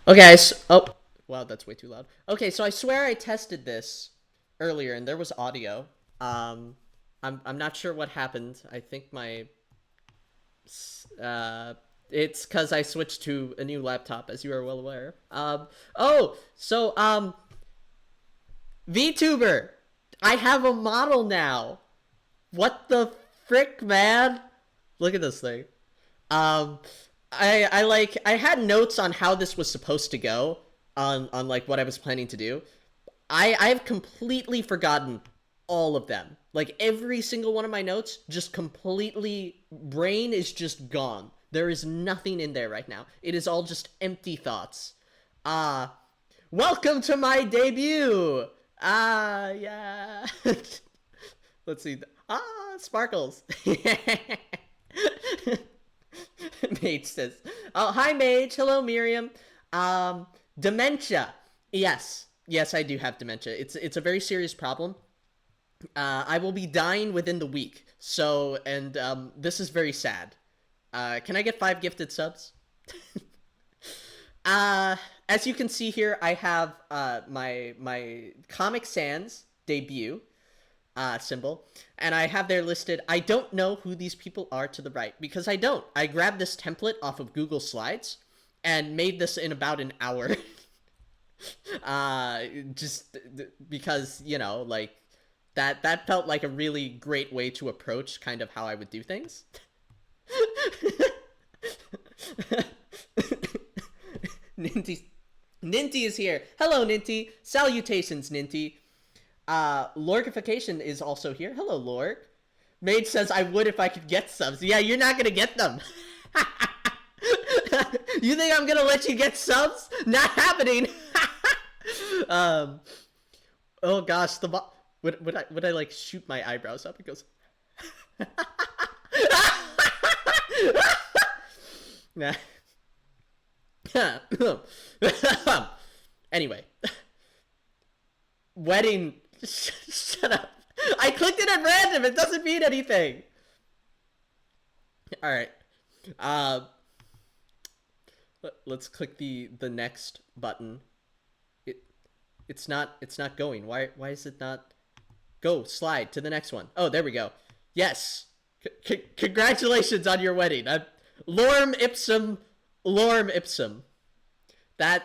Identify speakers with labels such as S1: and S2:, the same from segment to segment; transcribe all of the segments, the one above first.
S1: Okay, oh, wow, that's way too loud. Okay, so I swear I tested this earlier and there was audio. Um, I'm not sure what happened. I think my uh, it's because I switched to a new laptop, as you are well aware. VTuber, I have a model now. What the frick, man? Look at this thing. Um, I had notes on how this was supposed to go on like what I was planning to do. I've completely forgotten all of them. Like every single one of my notes, just completely brain is just gone. There is nothing in there right now. It is all just empty thoughts. Uh welcome to my debut. Yeah. Let's see. Sparkles. Mage says, "Oh, hi, Mage. Hello, Miriam. Dementia. Yes, I do have dementia. It's a very serious problem. I will be dying within the week. So, and this is very sad. Can I get 5 gifted subs? uh, as you can see here, I have my Comic Sans debut symbol, and I have there listed, I don't know who these people are to the right, because I don't. I grabbed this template off of Google Slides and made this in about an hour. uh, just because, like, that felt like a really great way to approach kind of how I would do things. Ninty, Ninty is here. Hello, Ninty. Salutations, Ninty. Lorgification is also here. Hello, Lorg. Mage says, I would if I could get subs. Yeah, you're not gonna get them. You think I'm gonna let you get subs? Not happening. um, oh gosh, would I like shoot my eyebrows up? It goes. Nah. Anyway, wedding. Shut up. I clicked it at random. It doesn't mean anything. All right. Uh, let's click the next button. It's not going. Why is it not? Go slide to the next one. Oh, there we go. Yes. Congratulations on your wedding. Lorem ipsum, lorem ipsum. That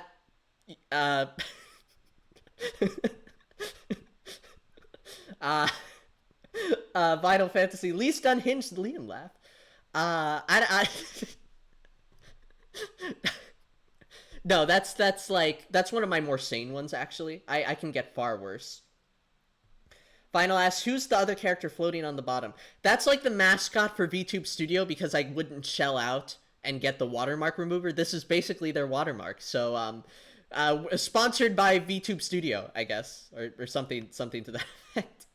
S1: uh uh Final Fantasy least unhinged Liam laugh. I No, that's one of my more sane ones actually. I can get far worse. Final asks, who's the other character floating on the bottom? That's like the mascot for VTube Studio because I wouldn't shell out and get the watermark remover. This is basically their watermark. So, sponsored by VTube Studio, I guess, or something to that effect.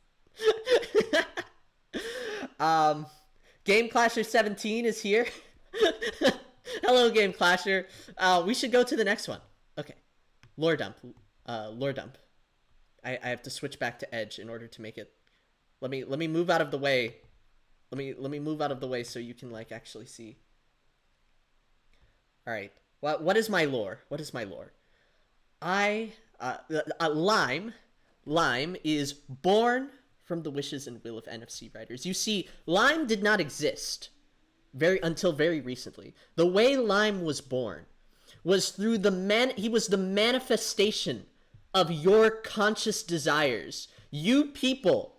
S1: um, Game Clasher 17 is here. Hello, Game Clasher. We should go to the next one. Okay, lore dump. Lore dump. I have to switch back to Edge in order to make it. Let me move out of the way. Let me move out of the way so you can like actually see. All right. What is my lore? What is my lore? I Lime is born from the wishes and will of NFC writers. You see, Lime did not exist until very recently. The way Lime was born was through he was the manifestation of your conscious desires. You people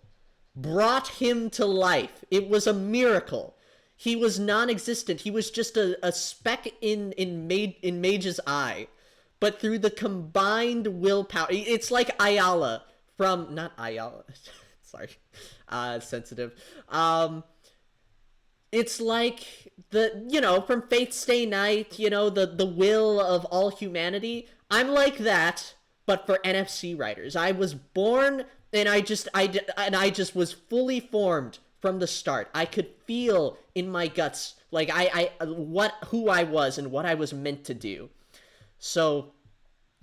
S1: brought him to life. It was a miracle. He was non-existent. He was just a speck in Mage's eye. But through the combined willpower, it's like Ayala from not Ayala. Sorry, sensitive. It's like from Fate Stay Night. The will of all humanity. I'm like that, but for NFC writers. I was born and I just was fully formed from the start. I could feel in my guts like who I was and what I was meant to do. So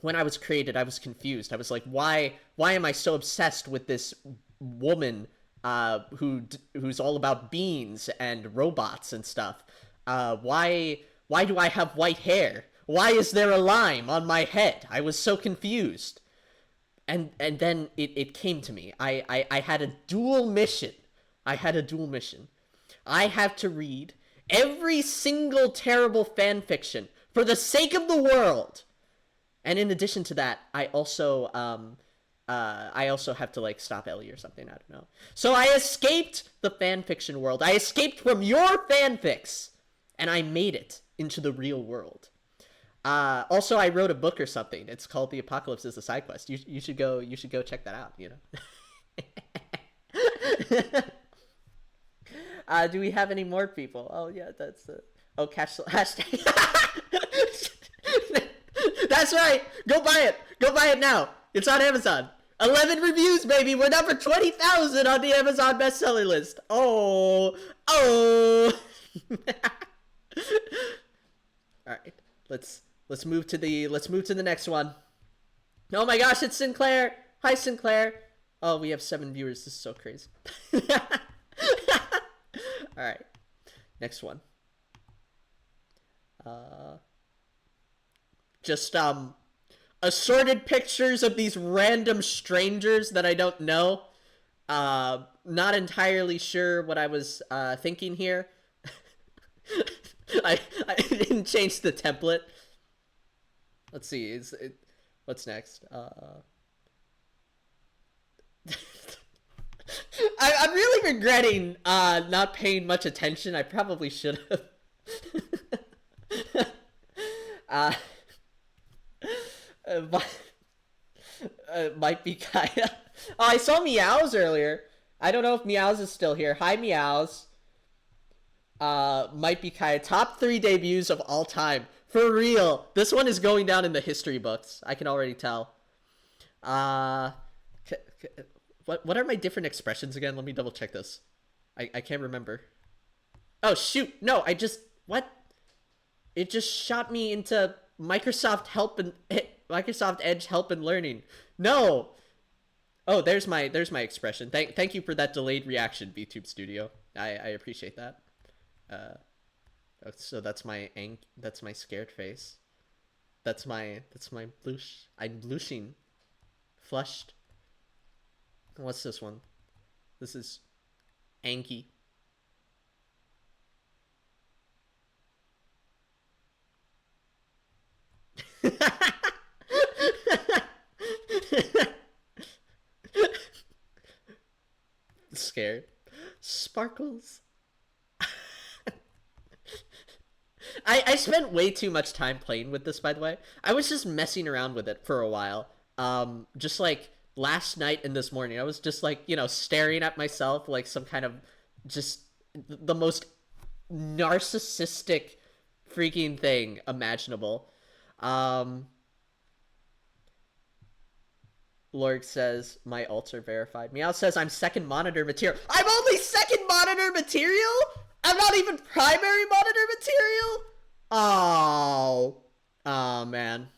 S1: when I was created, I was confused. I was like, why am I so obsessed with this woman who's all about beans and robots and stuff? Why do I have white hair? Why is there a lime on my head? I was so confused. And then it came to me. I had a dual mission. I had a dual mission. I have to read every single terrible fan fiction for the sake of the world. And in addition to that, I also have to like stop Ellie or something. I don't know. So I escaped the fan fiction world. I escaped from your fanfics, and I made it into the real world. Also, I wrote a book or something. It's called "The Apocalypse is a Side Quest." You should go check that out. You know. Do we have any more people? Oh yeah, that's oh catch hashtag. That's right. Go buy it. Go buy it now. It's on Amazon. 11 reviews, baby. We're number 20,000 on the Amazon bestseller list. Oh. All right. Let's move to the next one. Oh my gosh, it's Sinclair. Hi, Sinclair. Oh, we have 7 viewers. This is so crazy. All right. Next one. Just assorted pictures of these random strangers that I don't know. Not entirely sure what I was thinking here. I didn't change the template. Let's see. What's next? I'm really regretting not paying much attention. I probably should have. Might be kinda. Oh, I saw Meows earlier. I don't know if Meows is still here. Hi, Meows. Might be Kaya. Top 3 debuts of all time. For real. This one is going down in the history books. I can already tell. What are my different expressions again? Let me double check this. I can't remember. Oh, shoot. No, what? It just shot me into Microsoft Edge help and learning. No. Oh, there's my expression. Thank you for that delayed reaction, VTube Studio. I appreciate that. So that's my scared face. That's my blush. I'm blushing. Flushed. What's this one? This is Anki. Scared. Sparkles. I spent way too much time playing with this, by the way. I was just messing around with it for a while. Just like last night and this morning, I was just like, staring at myself like some kind of just the most narcissistic freaking thing imaginable. Lorg says my alts are verified. Meow says I'm second monitor material. I'm only second monitor material? I'm not even primary monitor material? Oh man.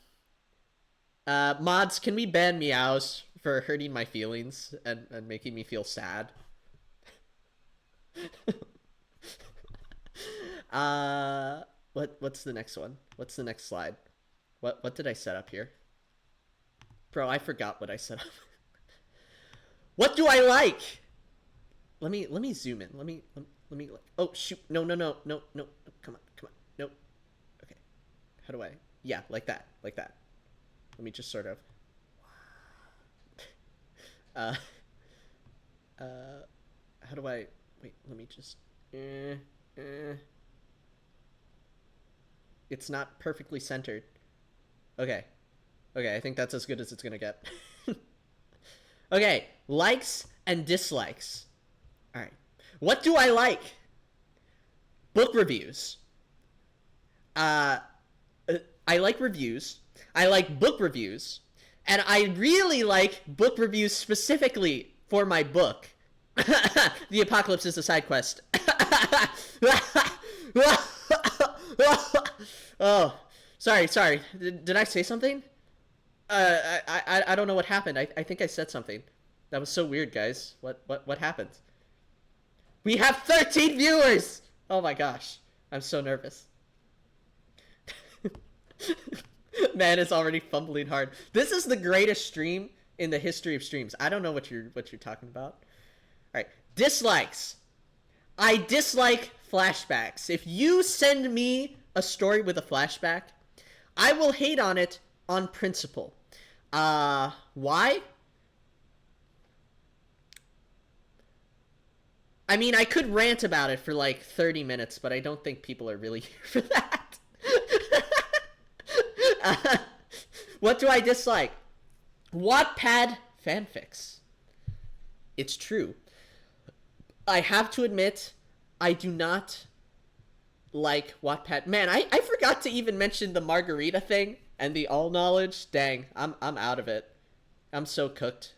S1: Mods, can we ban Meows for hurting my feelings and making me feel sad? What's the next one? What's the next slide? What did I set up here? Bro, I forgot what I set up. What do I like? Let me zoom in. Let me oh shoot. No. Come on. Nope. Okay. How do I? Yeah, like that. Let me just sort of how do I wait, let me just it's not perfectly centered. Okay, I think that's as good as it's gonna get. Okay, likes and dislikes. All right, what do I like? Book reviews. I like reviews. I like book reviews. And I really like book reviews specifically for my book. The Apocalypse is a Side Quest. Oh, sorry. Did I say something? I don't know what happened. I think I said something. That was so weird, guys. What happened? We have 13 viewers! Oh my gosh. I'm so nervous. Man is already fumbling hard. This is the greatest stream in the history of streams. I don't know what you're talking about. All right, dislikes. I dislike flashbacks. If you send me a story with a flashback, I will hate on it on principle. Why? I mean, I could rant about it for like 30 minutes, but I don't think people are really here for that. What do I dislike? Wattpad fanfics. It's true. I have to admit, I do not like Wattpad. Man, I forgot to even mention the margarita thing and the all knowledge. Dang, I'm out of it. I'm so cooked.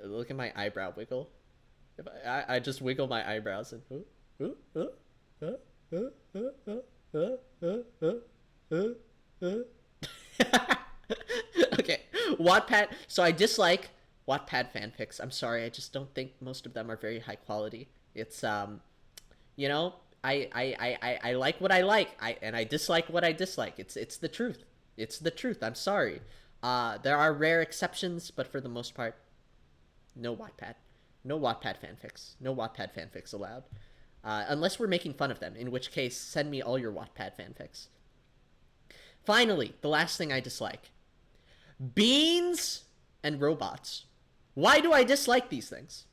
S1: Look at my eyebrow wiggle. If I just wiggle my eyebrows and okay, Wattpad. So I dislike Wattpad fanfics. I'm sorry, I just don't think most of them are very high quality. It's you know, I like what I like, and I dislike what I dislike. It's the truth. It's the truth. I'm sorry. There are rare exceptions, but for the most part, no Wattpad. No Wattpad fanfics. No Wattpad fanfics allowed. Unless we're making fun of them, in which case, send me all your Wattpad fanfics. Finally, the last thing I dislike. Beans and robots. Why do I dislike these things?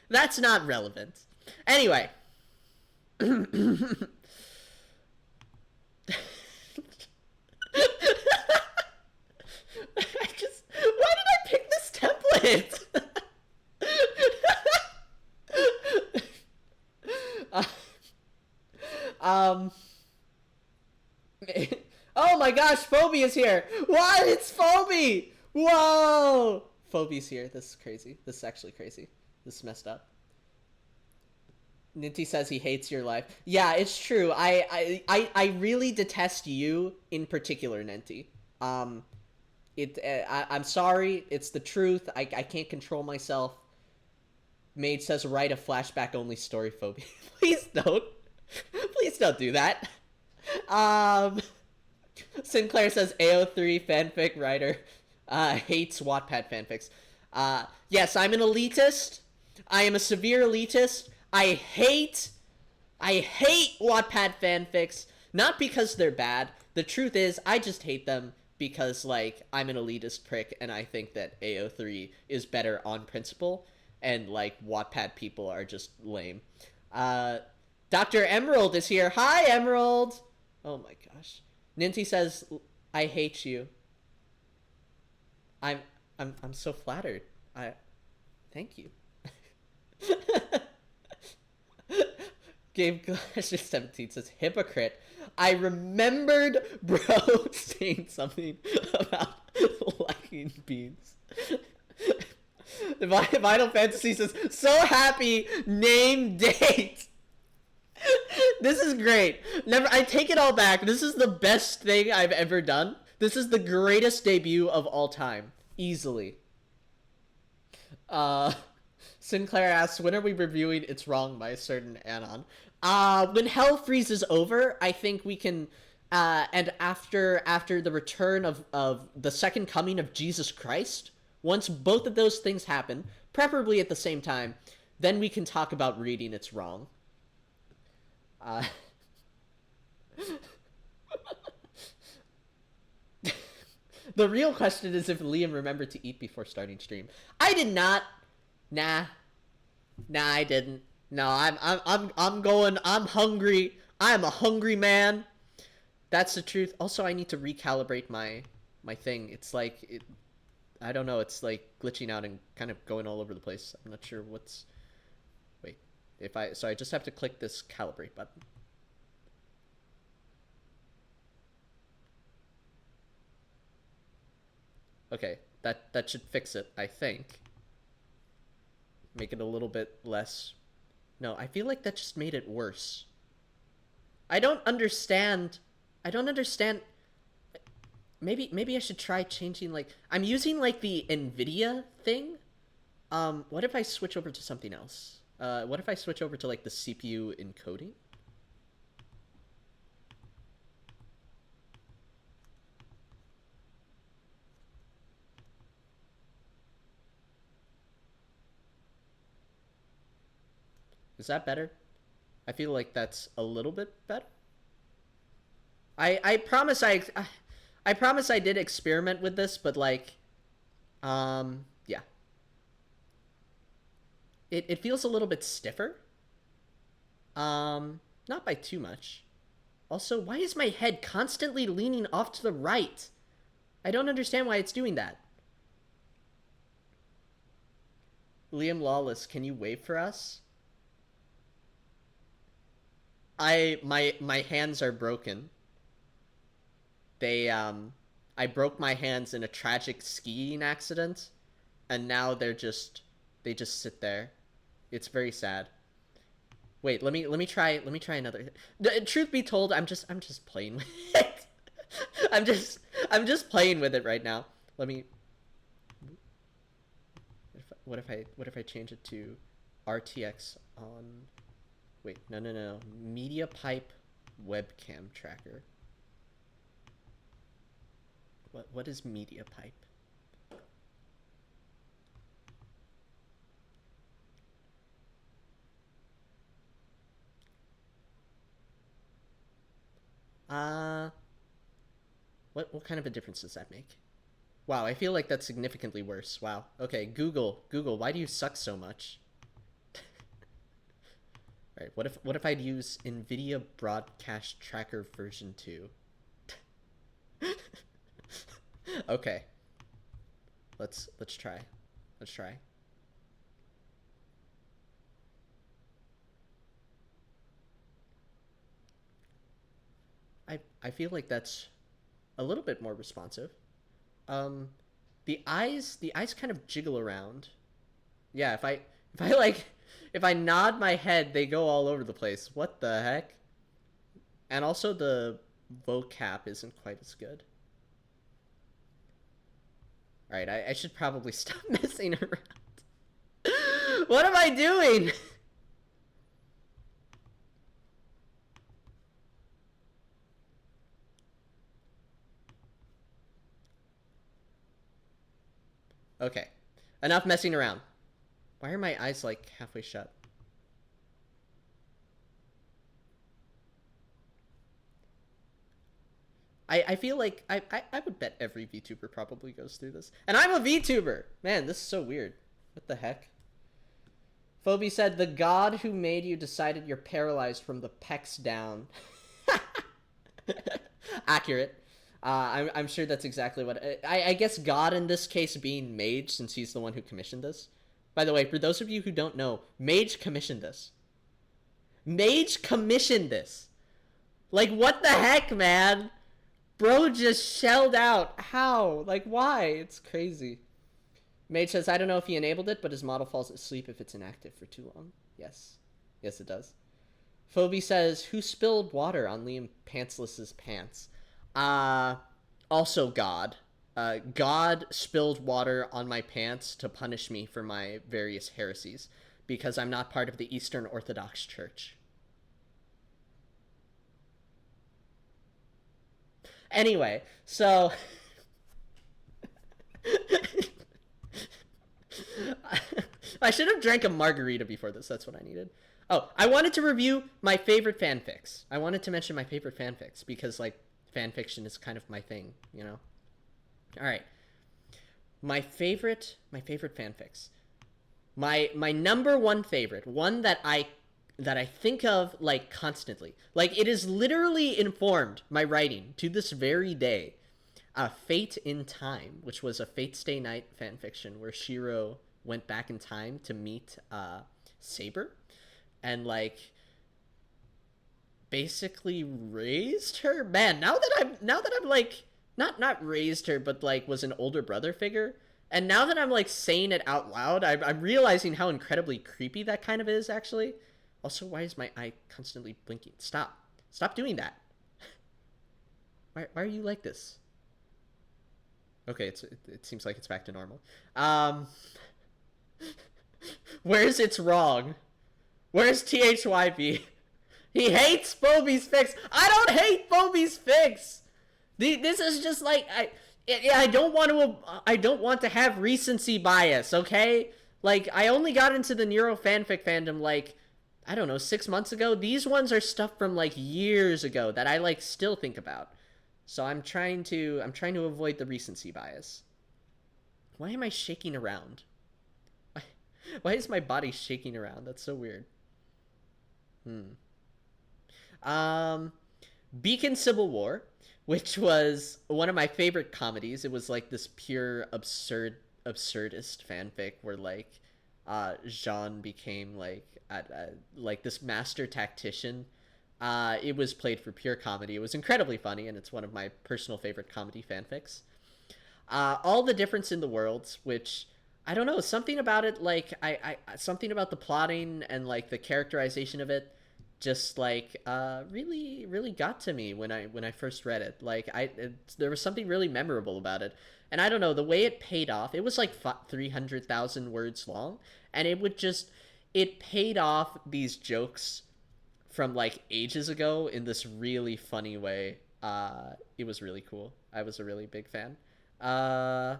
S1: That's not relevant. Anyway. Why did I pick this template? Oh my gosh, Phoebe is here. What? It's Phoebe. Whoa. Phoebe's here. This is crazy. This is actually crazy. This is messed up. Ninty says he hates your life. Yeah, it's true. I really detest you in particular, Ninty. I'm sorry. It's the truth. I can't control myself. Maid says write a flashback only story, Phoebe. Please don't. Please don't do that. Sinclair says AO3 fanfic writer hates Wattpad fanfics. Yes, I'm an elitist. I am a severe elitist. I hate Wattpad fanfics, not because they're bad. The truth is, I just hate them because, like, I'm an elitist prick, and I think that AO3 is better on principle, and, like, Wattpad people are just lame. Dr. Emerald is here. Hi, Emerald! Oh my gosh. Ninty says, I hate you. I'm so flattered. Thank you. Game Clash 17 says, hypocrite. I remembered bro saying something about liking beans. The Final Fantasy says, so happy, name date. This is great. I take it all back. This is the best thing I've ever done. This is the greatest debut of all time. Easily. Sinclair asks, when are we reviewing It's Wrong by a certain Anon? When Hell freezes over, I think we can, and after the return of the second coming of Jesus Christ, once both of those things happen, preferably at the same time, then we can talk about reading It's Wrong. The real question is if Liam remembered to eat before starting stream. I did not. Nah, I didn't. No, I'm going. I'm hungry. I am a hungry man. That's the truth. Also, I need to recalibrate my thing. It's like I don't know. It's like glitching out and kind of going all over the place. I'm not sure what's. Wait, so I just have to click this calibrate button. Okay, that should fix it, I think. Make it a little bit less. No, I feel like that just made it worse. I don't understand. Maybe I should try changing, like, I'm using like the NVIDIA thing. What if I switch over to something else? What if I switch over to like the CPU encoding? Is that better? I feel like that's a little bit better. I promise I promise I did experiment with this, but like yeah. It feels a little bit stiffer. Not by too much. Also, why is my head constantly leaning off to the right? I don't understand why it's doing that. Liam Lawless, can you wave for us? My hands are broken. They I broke my hands in a tragic skiing accident, and now they just sit there. It's very sad. Wait, let me try another. Truth be told, I'm just playing with it. I'm just playing with it right now. Let me. What if I change it to RTX on? Wait, no. Media pipe webcam tracker. What is media pipe? Uh, what kind of a difference does that make? Wow, I feel like that's significantly worse. Wow. Okay, Google, why do you suck so much? All right, what if I'd use NVIDIA Broadcast Tracker version 2? Okay. Let's try. Let's try. I feel like that's a little bit more responsive. Um, the eyes kind of jiggle around. Yeah, if I like if I nod my head, they go all over the place. What the heck? And also the vocab isn't quite as good. All right, I should probably stop messing around. What am I doing? Okay, enough messing around. Why are my eyes like halfway shut? I feel like I would bet every VTuber probably goes through this. And I'm a VTuber! Man, this is so weird. What the heck? Phoebe said, the god who made you decided you're paralyzed from the pecs down. Accurate. I'm sure that's exactly what... I guess God in this case being Mage, since he's the one who commissioned this. By the way, for those of you who don't know, Mage commissioned this. Mage commissioned this. Like, what the heck, man? Bro just shelled out. How? Like, why? It's crazy. Mage says, I don't know if he enabled it, but his model falls asleep if it's inactive for too long. Yes. Yes, it does. Phoebe says, who spilled water on Liam Pantsless's pants? Also God. God spilled water on my pants to punish me for my various heresies, because I'm not part of the Eastern Orthodox Church. Anyway, so... I should have drank a margarita before this. That's what I needed. Oh, I wanted to review my favorite fanfics. I wanted to mention my favorite fanfics because, like, fanfiction is kind of my thing, you know? All right. My favorite fanfics. My number one favorite, one that I think of like constantly. Like it is literally informed my writing to this very day. Fate in Time, which was a Fate Stay Night fanfiction where Shiro went back in time to meet Saber and like basically raised her. Man, now that I'm like not raised her, but like was an older brother figure. And now that I'm like saying it out loud, I'm realizing how incredibly creepy that kind of is actually. Also, why is my eye constantly blinking? Stop doing that. Why are you like this? Okay, it seems like it's back to normal. Where's it's wrong? Where's THYB? He hates Bobby's fix. I don't hate Bobby's fix. This is just like I don't want to have recency bias. Okay, like I only got into the Neuro fanfic fandom like I don't know 6 months ago. These ones are stuff from like years ago that I like still think about. So I'm trying to avoid the recency bias. Why am I shaking around? Why is my body shaking around? That's so weird. Um, Beacon Civil War, which was one of my favorite comedies. It was like this pure absurdist fanfic where like Jean became like this master tactician. It was played for pure comedy. It was incredibly funny, and it's one of my personal favorite comedy fanfics. All the difference in the worlds, which I don't know, something about it, like something about the plotting and like the characterization of it, just like really really got to me when I first read it. Like there was something really memorable about it, and I don't know the way it paid off. It was like 300,000 words long, and it paid off these jokes from like ages ago in this really funny way. It was really cool. I was a really big fan. Uh,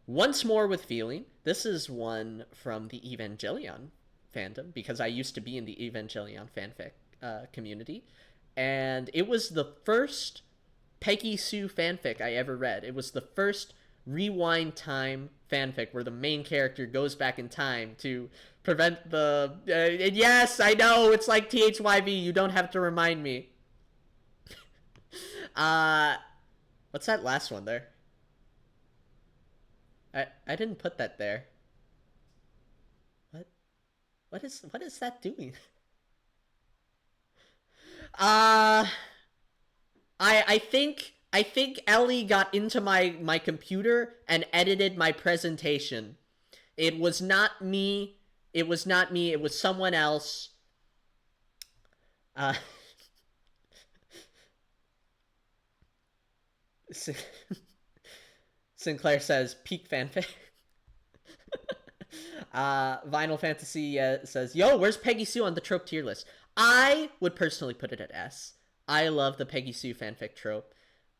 S1: Once More with Feeling. This is one from the Evangelion fandom because I used to be in the Evangelion fanfic community, and it was the first Peggy Sue fanfic I ever read. It was the first rewind time fanfic where the main character goes back in time to prevent the. Yes, I know it's like THYV. You don't have to remind me. Uh, what's that last one there? I didn't put that there. What what is that doing? Uh I think Ellie got into my computer and edited my presentation. It was not me. It was not me. It was someone else. Uh Sinclair says peak fanfic. Vinyl Fantasy says, "Yo, where's Peggy Sue on the trope tier list?" I would personally put it at S. I love the Peggy Sue fanfic trope.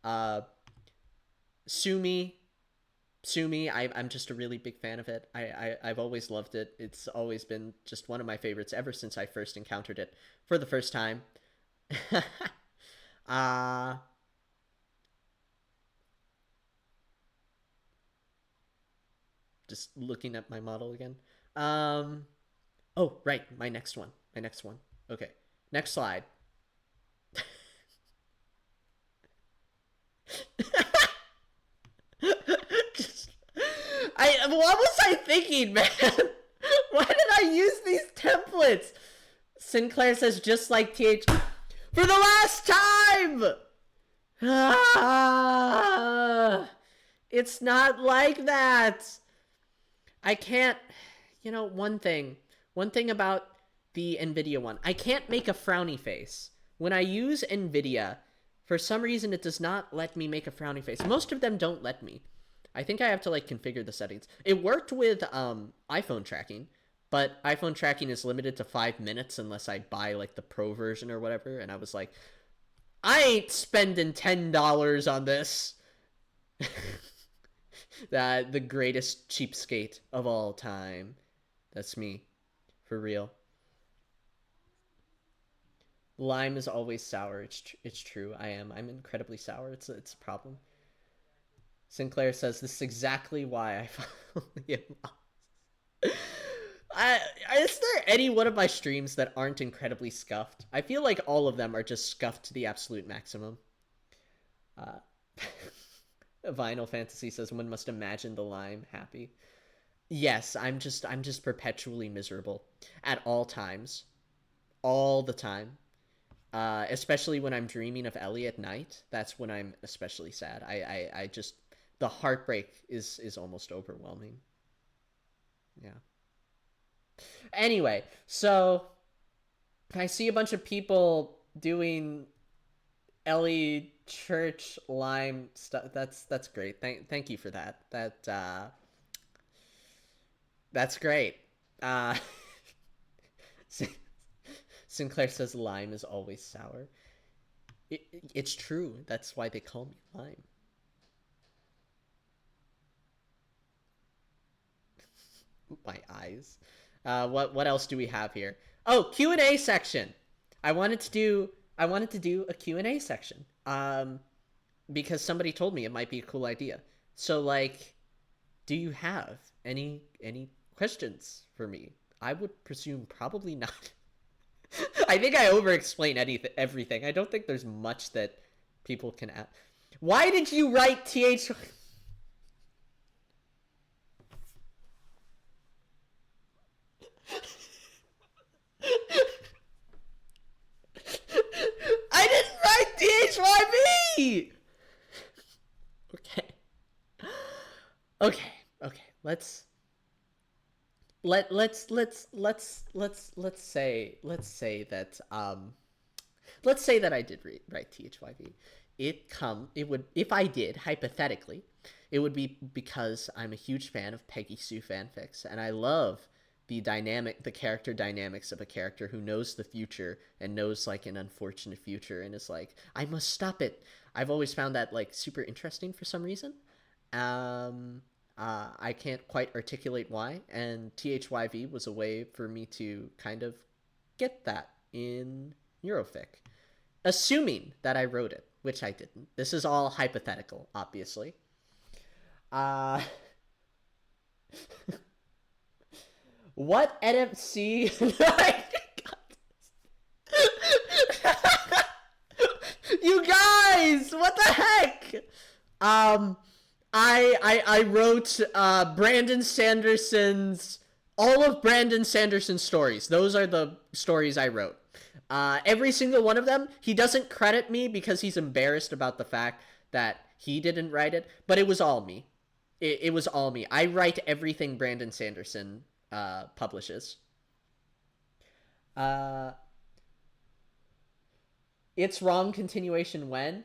S1: Uh, Sue Me, Sue Me. I'm just a really big fan of it. I've always loved it. It's always been just one of my favorites ever since I first encountered it for the first time. uh, just looking at my model again. Um, oh, right, my next one. My next one. Okay, next slide. What was I thinking, man? Why did I use these templates? Sinclair says just like TH for the last time. Ah, it's not like that. I can't. One thing about the Nvidia one, I can't make a frowny face when I use Nvidia. For some reason, it does not let me make a frowny face. Most of them don't let me. I think I have to like configure the settings. It worked with iPhone tracking, but iPhone tracking is limited to 5 minutes unless I buy like the pro version or whatever. And I was like, I ain't spending $10 on this. The greatest cheapskate of all time. That's me, for real. Lime is always sour. It's true. I'm incredibly sour. It's a problem. Sinclair says this is exactly why I follow him. I, is there any one of my streams that aren't incredibly scuffed? I feel like all of them are just scuffed to the absolute maximum. Uh, Vinyl Fantasy says one must imagine the lime happy. Yes, I'm just perpetually miserable at all times, all the time. Especially when I'm dreaming of Ellie at night. That's when I'm especially sad. I just the heartbreak is almost overwhelming. Yeah. Anyway, so I see a bunch of people doing Ellie Church Lime stuff. That's great. Thank you for that. That's great. Uh Sinclair says lime is always sour. It's true. That's why they call me lime. My eyes. What else do we have here? Oh, Q&A section. I wanted to do a Q&A section. Because somebody told me it might be a cool idea. So like, do you have any questions for me? I would presume probably not. I think I over-explain everything. I don't think there's much that people can add. Why did you write TH? I didn't write THYB! Okay. Okay. Okay. Let's say that I did write THYV. It would, if I did, hypothetically, it would be because I'm a huge fan of Peggy Sue fanfics, and I love the character dynamics of a character who knows the future and knows like an unfortunate future and is like, I must stop it. I've always found that like super interesting for some reason. I can't quite articulate why, and THYV was a way for me to kind of get that in Eurofic. Assuming that I wrote it, which I didn't. This is all hypothetical, obviously. Uh, what NFC? You guys, what the heck? Um, I wrote Brandon Sanderson's all of Brandon Sanderson's stories. Those are the stories I wrote. Every single one of them, he doesn't credit me because he's embarrassed about the fact that he didn't write it, but it was all me. It was all me. I write everything Brandon Sanderson publishes. Uh, it's wrong continuation when?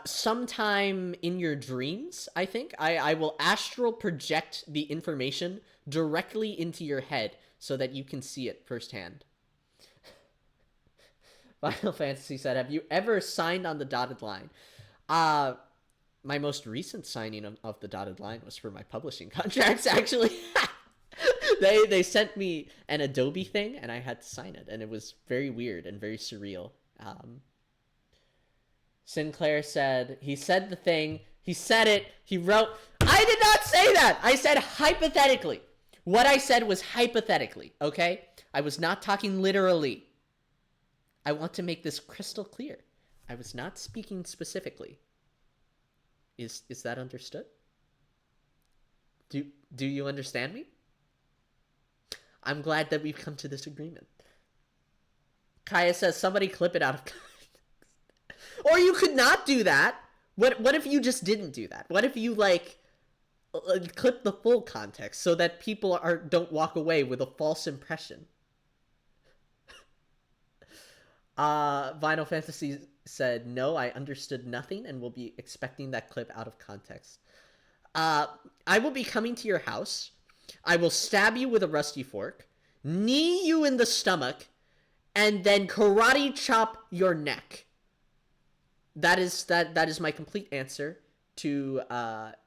S1: Sometime in your dreams, I think. I will astral project the information directly into your head so that you can see it firsthand. Final Fantasy said, have you ever signed on the dotted line? My most recent signing of the dotted line was for my publishing contracts, actually. They sent me an Adobe thing, and I had to sign it, and it was very weird and very surreal. Sinclair said, he said the thing, he said it, he wrote. I did not say that! I said hypothetically. What I said was hypothetically, okay? I was not talking literally. I want to make this crystal clear. I was not speaking specifically. Is that understood? Do you understand me? I'm glad that we've come to this agreement. Kaya says, somebody clip it out of context. Or you could not do that. What if you just didn't do that? What if you like clip the full context so that people don't walk away with a false impression? Vinyl Fantasy said, no, I understood nothing and will be expecting that clip out of context. I will be coming to your house. I will stab you with a rusty fork, knee you in the stomach, and then karate chop your neck. That is my complete answer to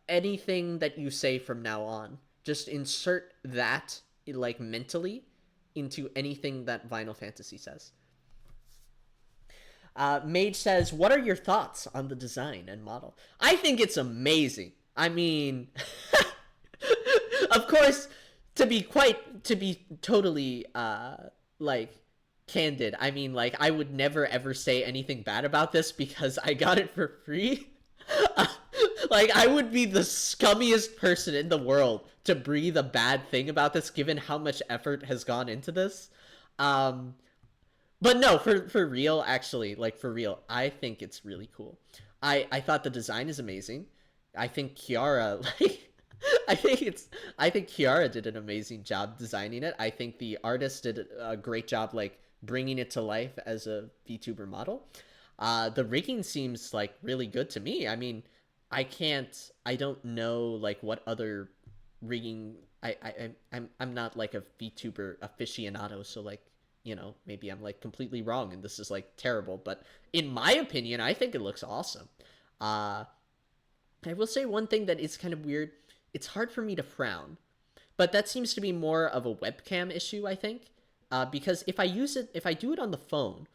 S1: anything that you say from now on. Just insert that, like, mentally into anything that Vinyl Fantasy says. Mage says, what are your thoughts on the design and model? I think it's amazing. I mean, of course, to be totally, like, candid, I mean, like, I would never ever say anything bad about this because I got it for free. Like, I would be the scummiest person in the world to breathe a bad thing about this given how much effort has gone into this. But no, for real, actually, like, for real, I think it's really cool. I thought the design is amazing. I think Kiara, like, I think Kiara did an amazing job designing it. I think the artist did a great job, like, bringing it to life as a VTuber model. The rigging seems, like, really good to me. I mean, I don't know, like, what other rigging, I'm not, like, a VTuber aficionado, so, like, you know, maybe I'm like completely wrong and this is like terrible, but in my opinion, I think it looks awesome. Uh, I will say one thing that is kind of weird. It's hard for me to frown, but that seems to be more of a webcam issue, I think. Because if I do it on the phone,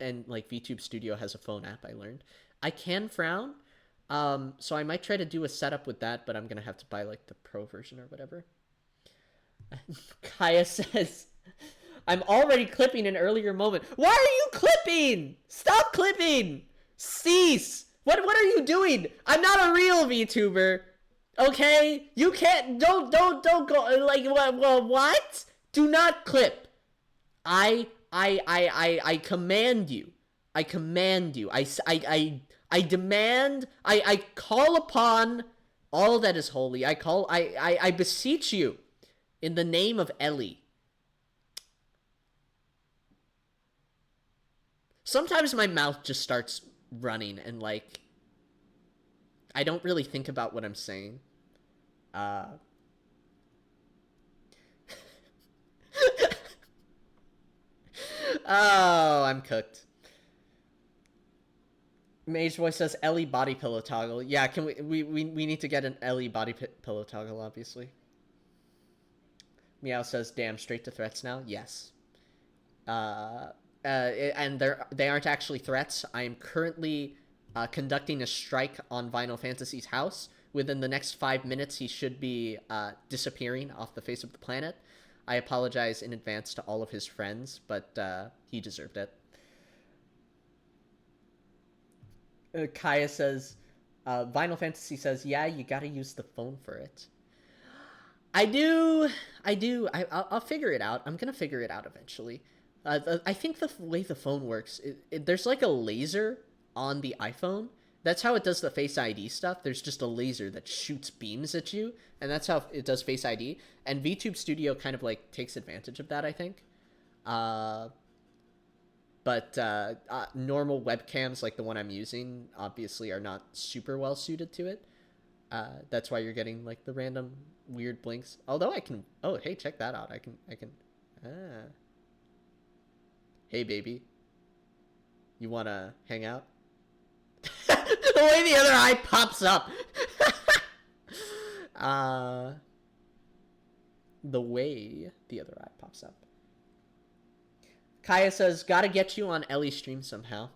S1: and like VTube Studio has a phone app, I learned, I can frown. So I might try to do a setup with that, but I'm gonna have to buy like the pro version or whatever. Kaya says, I'm already clipping an earlier moment. Why are you clipping? Stop clipping! Cease! What are you doing? I'm not a real VTuber. Okay? You can't don't go like what? Do not clip. I command you. I command you. I demand I call upon all that is holy. I beseech you in the name of Ellie. Sometimes my mouth just starts running and like I don't really think about what I'm saying. Uh Oh, I'm cooked. Mage Voice says Ellie body pillow toggle. Yeah, can we need to get an Ellie body pillow toggle, obviously. Meow says, damn, straight to threats now? Yes. And they aren't actually threats. I am currently conducting a strike on Vinyl Fantasy's house. Within the next 5 minutes, he should be disappearing off the face of the planet. I apologize in advance to all of his friends, but he deserved it. Kaya says, Vinyl Fantasy says, yeah, you gotta use the phone for it. I do. I'll figure it out. I'm gonna figure it out eventually. I think the way the phone works, there's like a laser on the iPhone. That's how it does the Face ID stuff. There's just a laser that shoots beams at you, and that's how it does Face ID. And VTube Studio kind of like takes advantage of that, I think. But normal webcams like the one I'm using obviously are not super well suited to it. That's why you're getting like the random weird blinks. Although I can, oh hey, check that out. I can. Hey baby, you wanna hang out? The way the other eye pops up. The way the other eye pops up. Kaya says, gotta get you on Ellie's stream somehow.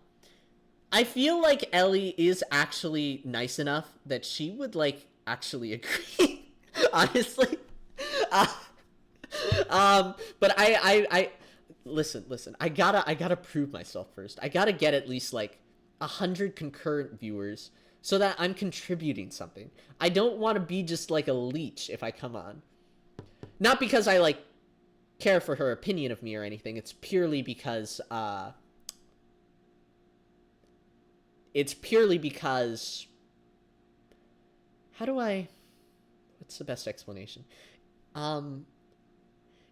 S1: I feel like Ellie is actually nice enough that she would, like, actually agree. Honestly. But I listen, I gotta prove myself first. I gotta get at least, like, 100 concurrent viewers so that I'm contributing something. I don't want to be just, like, a leech if I come on. Not because I, like, care for her opinion of me or anything. It's purely because how do I, what's the best explanation?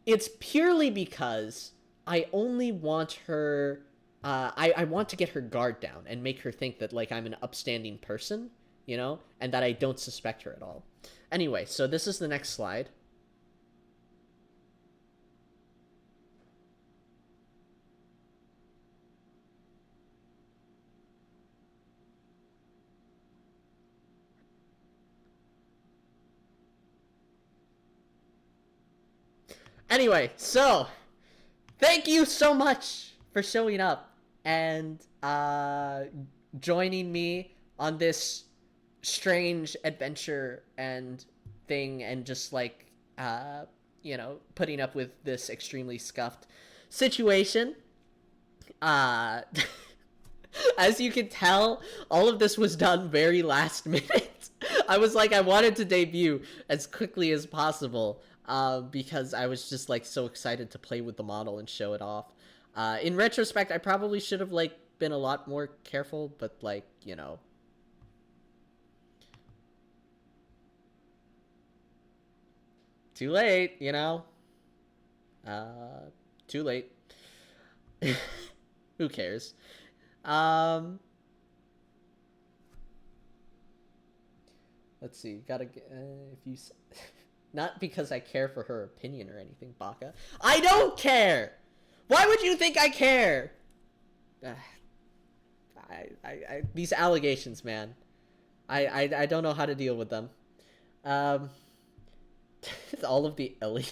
S1: It's purely because I only want her, I want to get her guard down and make her think that, like, I'm an upstanding person, you know, and that I don't suspect her at all. Anyway, so this is the next slide. Anyway, so thank you so much for showing up and joining me on this strange adventure and thing, and just like you know, putting up with this extremely scuffed situation. As you can tell, all of this was done very last minute. I was like, I wanted to debut as quickly as possible. Because I was just like so excited to play with the model and show it off. In retrospect, I probably should have like been a lot more careful, but like, you know. Too late, you know. Too late. Who cares? Let's see. Gotta get if you. Not because I care for her opinion or anything, Baka. I don't care! Why would you think I care? These allegations, man. I don't know how to deal with them. Um, all of the Ellie,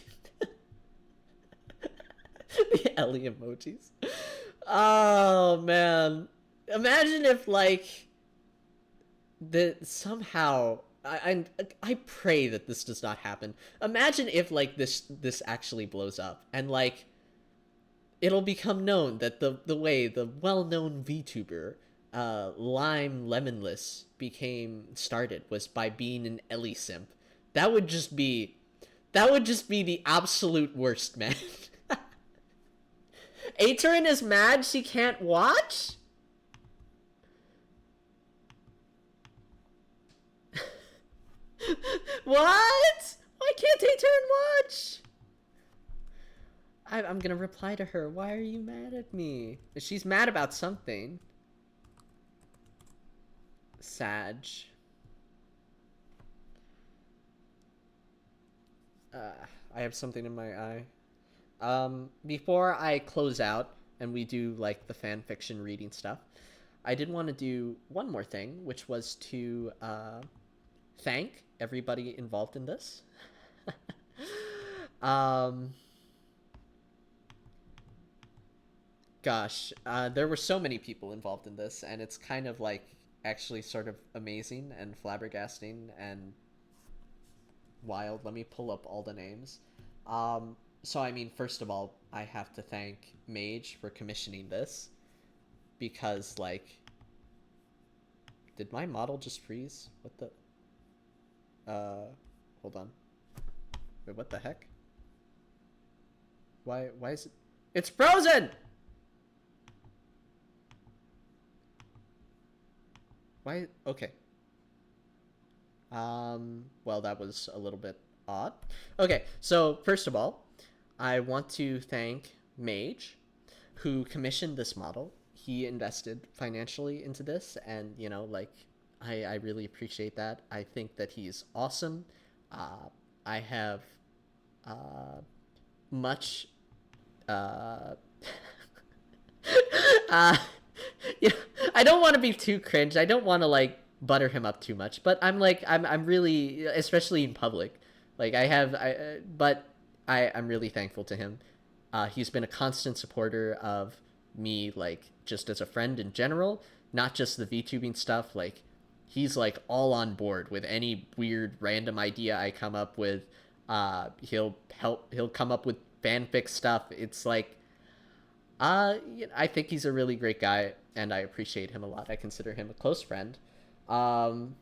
S1: the Ellie emojis. Oh man, imagine if like the somehow I pray that this does not happen. Imagine if like this actually blows up and like it'll become known that the way the well-known VTuber Lime Lemonless became started was by being an Ellie simp. That would just be the absolute worst, man. Aterin is mad she can't watch? What? Why can't Aterin watch? I'm gonna reply to her. Why are you mad at me? She's mad about something. Sag. I have something in my eye. Before I close out and we do like the fan fiction reading stuff, I did want to do one more thing, which was to thank everybody involved in this. um, Gosh, there were so many people involved in this, and it's kind of like actually sort of amazing and flabbergasting and wild. Let me pull up all the names. So I mean, first of all, I have to thank Mage for commissioning this because like, did my model just freeze? What the? Hold on. Wait, what the heck? Why is it? It's frozen! Why? Okay. Well, that was a little bit odd. Okay, so first of all, I want to thank Mage, who commissioned this model. He invested financially into this, and you know, like, I really appreciate that. I think that he's awesome. I have uh, much uh, uh, yeah, I don't want to be too cringe. I don't want to like butter him up too much, but I'm really, especially in public, like but I'm really thankful to him. He's been a constant supporter of me, like just as a friend in general, not just the VTubing stuff. Like he's like all on board with any weird random idea I come up with. He'll help. He'll come up with fanfic stuff. It's like I think he's a really great guy, and I appreciate him a lot. I consider him a close friend. Um,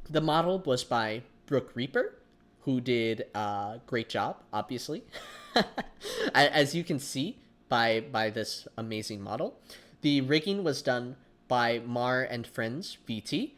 S1: the model was by Brooke Reaper, who did a great job, obviously, as you can see by this amazing model. The rigging was done by Mar and Friends VT,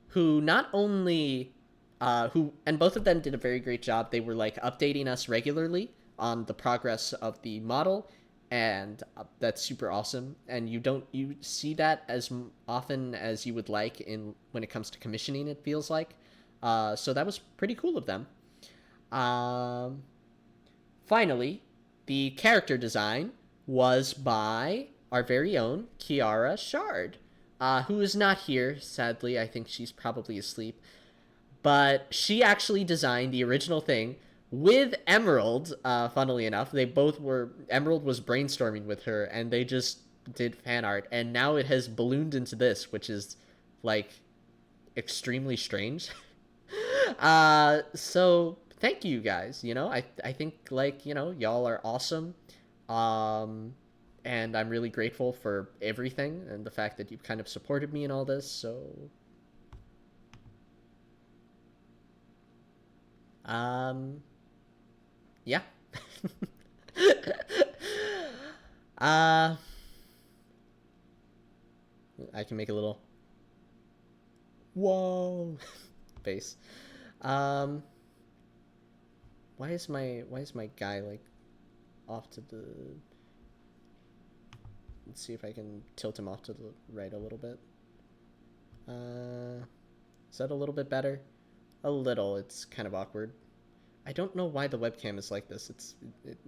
S1: who not only who and both of them did a very great job. They were like updating us regularly on the progress of the model, and that's super awesome. And you see that as often as you would like in when it comes to commissioning. It feels like, so that was pretty cool of them. Um, Finally, the character design was by our very own Kiara Shard, who is not here. Sadly, I think she's probably asleep. But she actually designed the original thing with Emerald. Funnily enough, they both were. Emerald was brainstorming with her, and they just did fan art, and now it has ballooned into this, which is like extremely strange. So thank you guys. You know, I think like y'all are awesome. Um, and I'm really grateful for everything and the fact that you've kind of supported me in all this. So um, yeah. uh, I can make a little whoa face. Um, why is my guy like off to the? Let's see if I can tilt him off to the right a little bit. Is that a little bit better? A little. It's kind of awkward. I don't know why the webcam is like this. It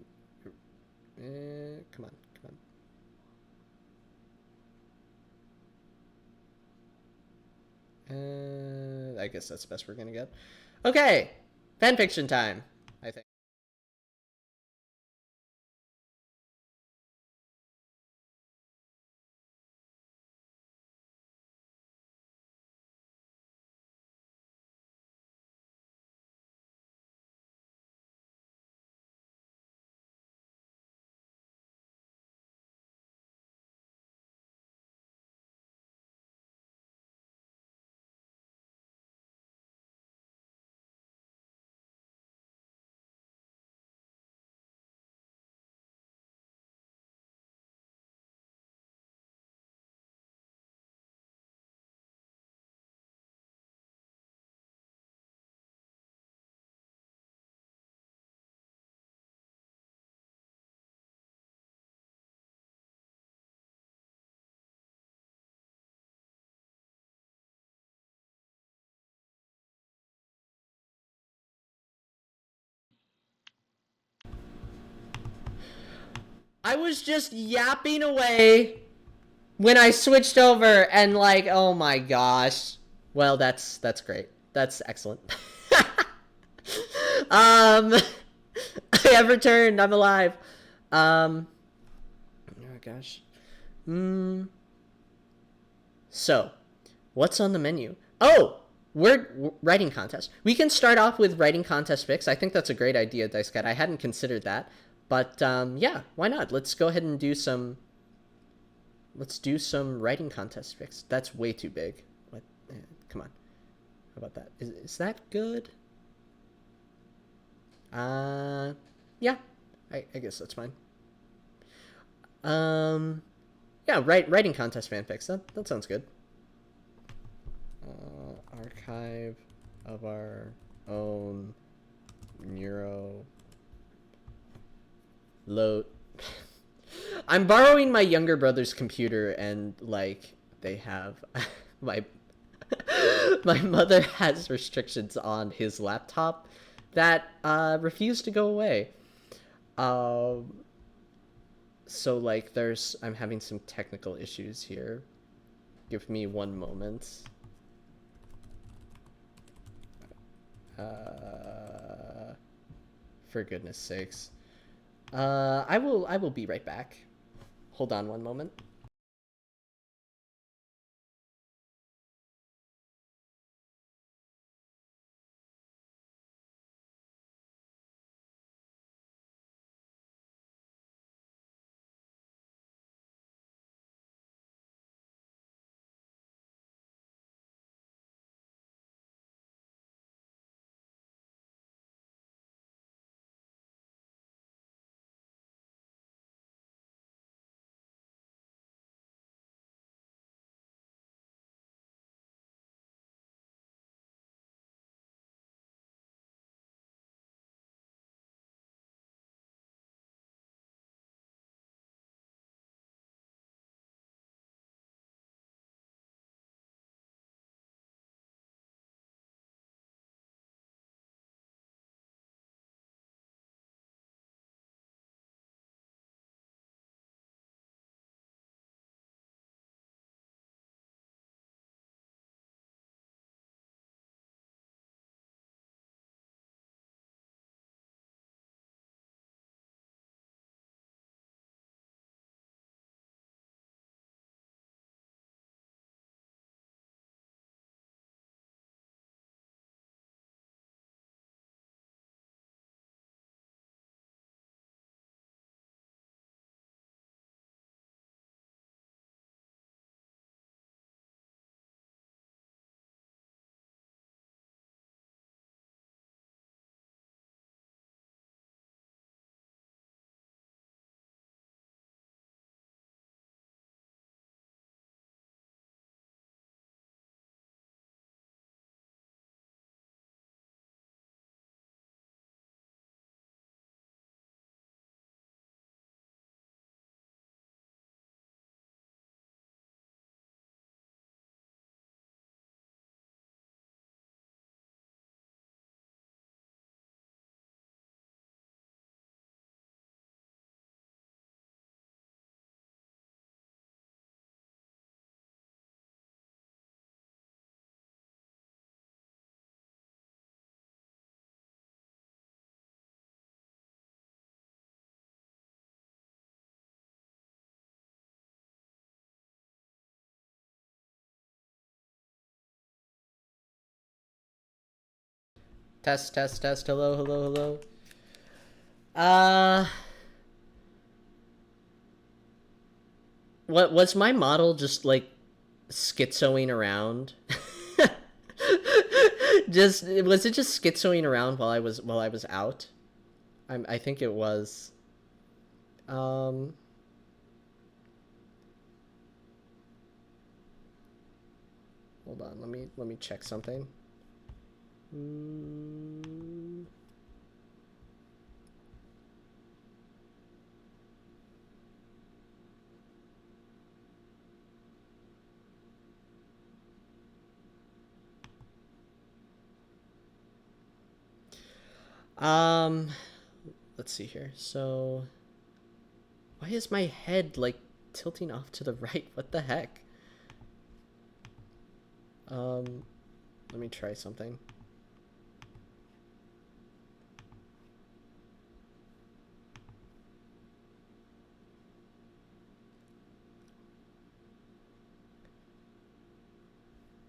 S1: Come on, come on. I guess that's the best we're gonna get. Okay, fanfiction time. I think. I was just yapping away when I switched over, and like, oh my gosh. Well, that's great. That's excellent. I have returned. I'm alive. Oh gosh. So, what's on the menu? Oh, we're writing contest. We can start off with writing contest picks. I think that's a great idea, Dice Cat. I hadn't considered that, but yeah, why not? Let's go ahead and do some. Let's do some writing contest picks. That's way too big. What? Come on. How about that? Is that good? Yeah. I guess that's fine. Yeah, writing contest fanfics. That sounds good. Archive of our own neuro load. I'm borrowing my younger brother's computer, and like they have my my mother has restrictions on his laptop that refuse to go away. Um, so like I'm having some technical issues here. Give me one moment. For goodness sakes. I will be right back. Hold on one moment. Test, test, test. Hello, hello, hello. Uh, what was my model just like schizoing around? Just was it just schizoing around while I was out? I think it was. Um, hold on. Let me check something. Mm. Um, let's see here. So, why is my head like tilting off to the right? What the heck? Let me try something.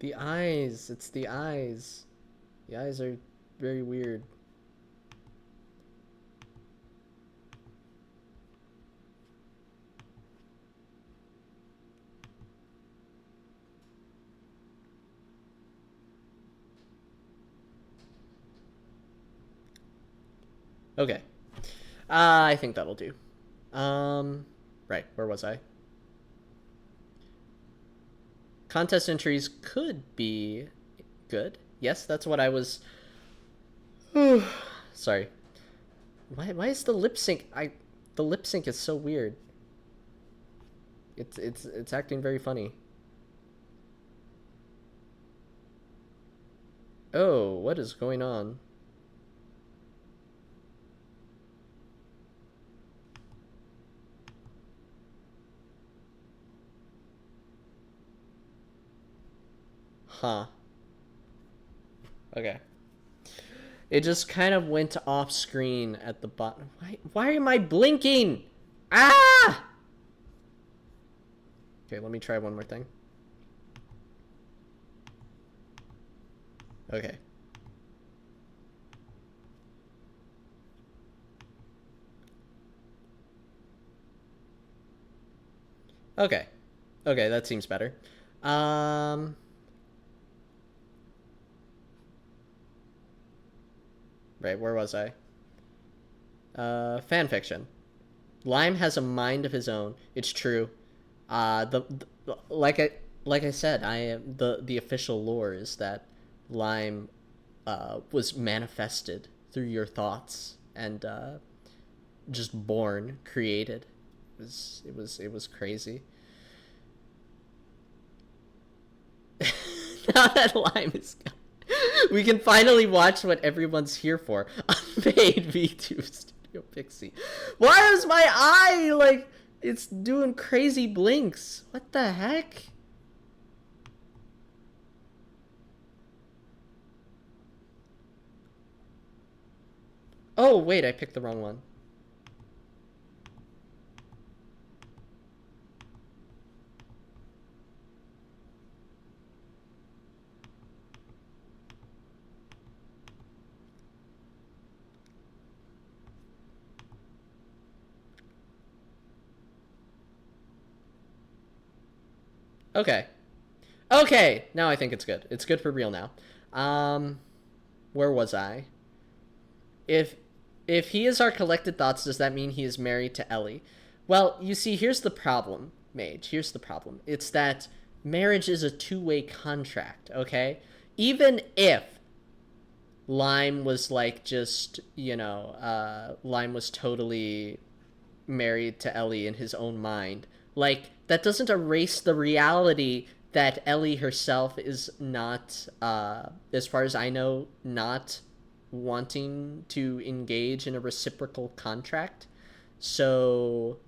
S1: The eyes. It's the eyes. The eyes are very weird. Okay. I think that'll do. Right. Where was I? Contest entries could be good. Yes, that's what I was. Sorry. Why is the lip sync? The lip sync is so weird. It's acting very funny. Oh, what is going on? Huh. Okay. It just kind of went off screen at the bottom. Why am I blinking? Ah! Okay, let me try one more thing. Okay. Okay. Okay, that seems better. Um... Right, where was I? Fanfiction. Lime has a mind of his own. It's true. Like I said, I am the official lore is that Lime was manifested through your thoughts and just born, created. It was crazy. Now that Lime is gone, we can finally watch what everyone's here for. Unpaid VTube Studio Pixie. Why is my eye like it's doing crazy blinks? What the heck? Oh wait, I picked the wrong one. Okay. Okay, now I think it's good. It's good for real now. Where was I? If if he is our collected thoughts, does that mean he is married to Ellie? Well, you see, here's the problem, Mage. Here's the problem. It's that marriage is a two-way contract, okay? Even if Lime was like just, Lime was totally married to Ellie in his own mind. Like, that doesn't erase the reality that Ellie herself is not, as far as I know, not wanting to engage in a reciprocal contract. So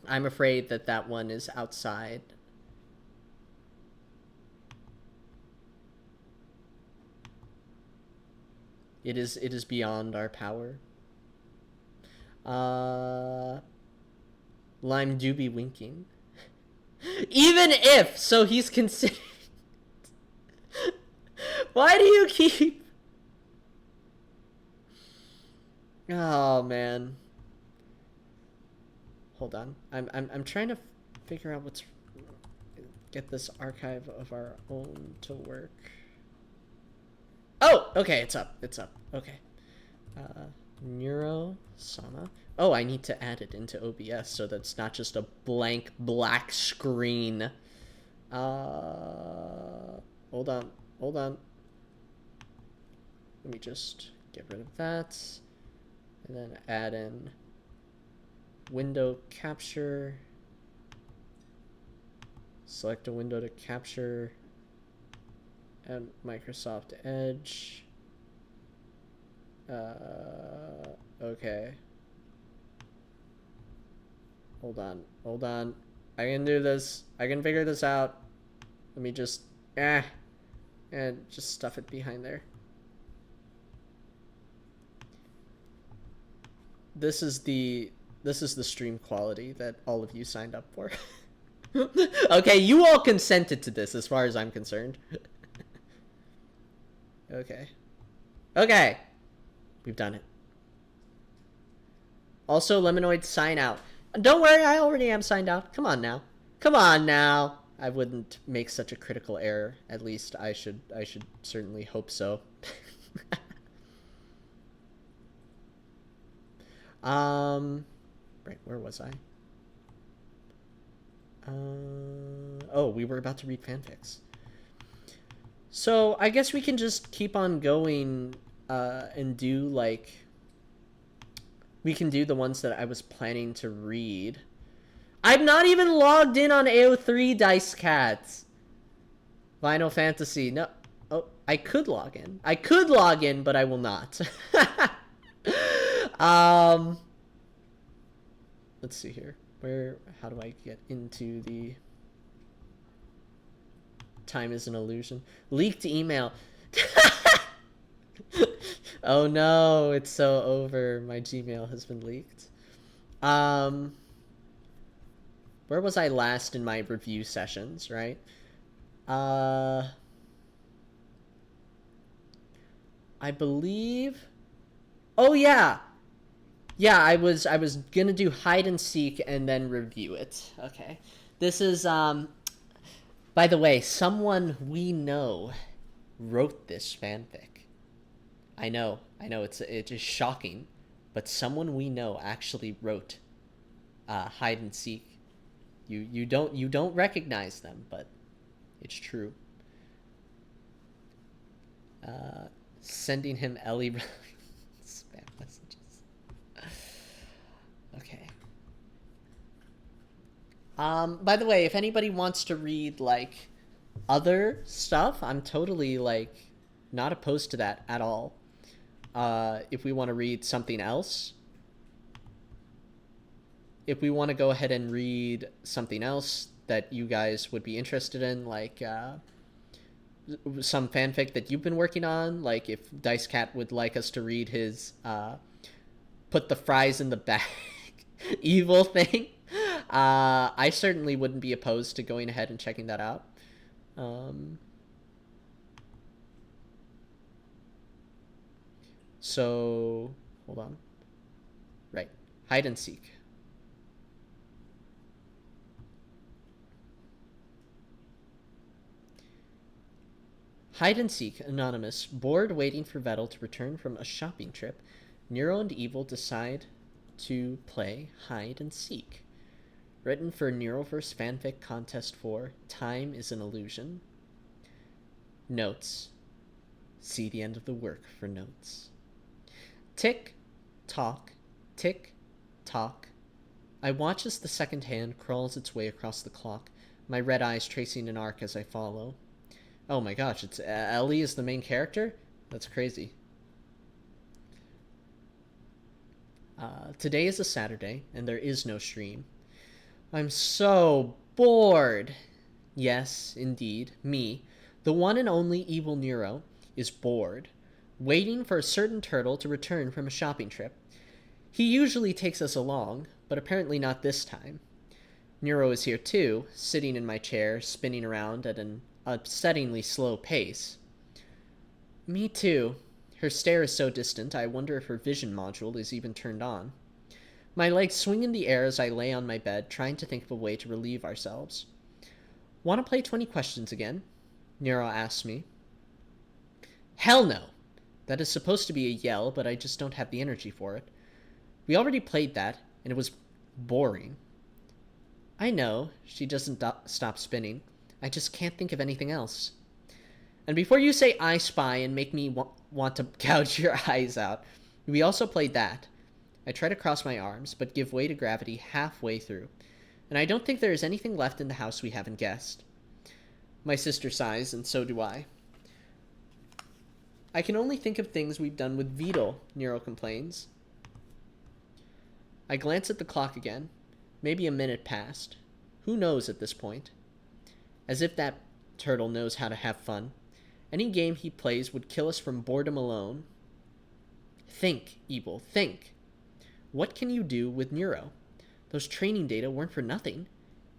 S1: I'm afraid that that one is outside. It is beyond our power. Uh Lime do be winking. Even if, so he's considered. Why do you keep? Oh man. Hold on. I'm trying to figure out what's get this archive of our own to work. Oh, okay, it's up. It's up. Okay. Neuro Sama. Oh, I need to add it into OBS so that's not just a blank black screen. Hold on. Hold on. Let me just get rid of that. And then add in window capture. Select a window to capture. And Microsoft Edge. Okay. Hold on. Hold on. I can do this. I can figure this out. Let me just... and just stuff it behind there. This is the stream quality that all of you signed up for. Okay, you all consented to this as far as I'm concerned. Okay. Okay. We've done it. Also, Lemanoid, sign out. Don't worry, I already am signed out. Come on now. Come on now. I wouldn't make such a critical error. At least I should certainly hope so. Right, where was I? Oh, we were about to read fanfics. So I guess we can just keep on going and do like... We can do the ones that I was planning to read. I'm not even logged in on AO3, Dice Cats. Final Fantasy. No. Oh, I could log in. I could log in, but I will not. Let's see here. How do I get into the... Time is an illusion. Leaked email. Oh no, it's so over. My Gmail has been leaked. Where was I last in my review sessions, right? I believe... Oh yeah! Yeah, I was gonna do hide and seek and then review it. Okay. This is, by the way, someone we know wrote this fanfic. I know, it is shocking, but someone we know actually wrote hide and seek. You don't recognize them, but it's true. Sending him Ellie spam messages. Okay. By the way, if anybody wants to read like other stuff, I'm totally like not opposed to that at all. If we want to read something else, if we want to go ahead and read something else that you guys would be interested in, like some fanfic that you've been working on, like if Dice Cat would like us to read his put the fries in the bag evil thing, I certainly wouldn't be opposed to going ahead and checking that out. So, hold on. Right. Hide and seek. Hide and seek, anonymous. Bored waiting for Vettel to return from a shopping trip, Nero and Evil decide to play hide and seek. Written for Neroverse Fanfic Contest 4, Time is an Illusion. Notes. See the end of the work for notes. Tick, tock, tick, tock. I watch as the second hand crawls its way across the clock, my red eyes tracing an arc as I follow. Oh my gosh, it's Ellie is the main character? That's crazy. Today is a Saturday, and there is no stream. I'm so bored. Yes, indeed, me, the one and only evil Nero, is bored, waiting for a certain turtle to return from a shopping trip. He usually takes us along, but apparently not this time. Nero is here too, sitting in my chair, spinning around at an upsettingly slow pace. Me too. Her stare is so distant, I wonder if her vision module is even turned on. My legs swing in the air as I lay on my bed, trying to think of a way to relieve ourselves. Want to play 20 questions again? Nero asks me. Hell no! That is supposed to be a yell, but I just don't have the energy for it. We already played that, and it was boring. I know, she doesn't stop spinning. I just can't think of anything else. And before you say I spy and make me want to gouge your eyes out, we also played that. I try to cross my arms, but give way to gravity halfway through. And I don't think there is anything left in the house we haven't guessed. My sister sighs, and so do I. I can only think of things we've done with Beetle, Nero complains. I glance at the clock again. Maybe a minute passed. Who knows at this point? As if that turtle knows how to have fun. Any game he plays would kill us from boredom alone. Think, Evil, think. What can you do with Nero? Those training data weren't for nothing.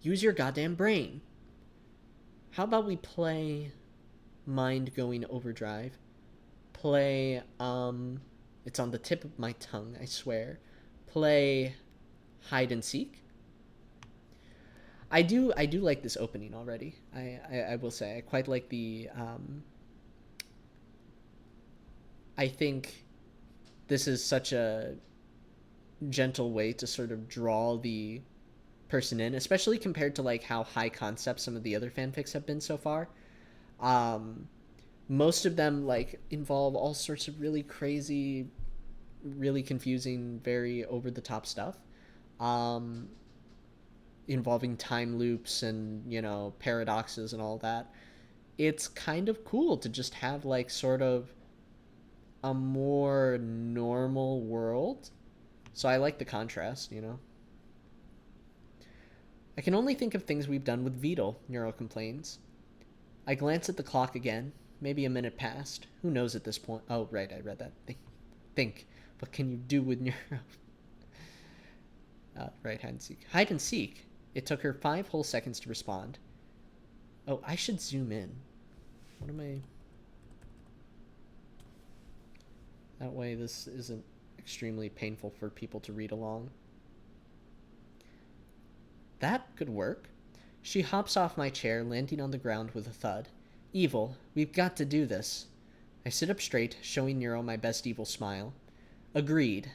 S1: Use your goddamn brain. How about we play Mind Going Overdrive? Play, it's on the tip of my tongue, I swear. Play Hide and Seek. I do like this opening already. I will say I quite like the I think this is such a gentle way to sort of draw the person in, especially compared to like how high concept some of the other fanfics have been so far. Most of them like involve all sorts of really crazy, really confusing, very over the top stuff. Involving time loops and, you know, paradoxes and all that. It's kind of cool to just have like sort of a more normal world. So I like the contrast, you know. I can only think of things we've done with Beetle, Nero complains. I glance at the clock again. Maybe a minute passed. Who knows at this point? Oh, right, I read that. Think. What can you do with Nero? Right, hide and seek. Hide and seek? It took her 5 whole seconds to respond. Oh, I should zoom in. What am I... That way this isn't extremely painful for people to read along. That could work. She hops off my chair, landing on the ground with a thud. Evil, we've got to do this. I sit up straight, showing Nero my best evil smile. Agreed.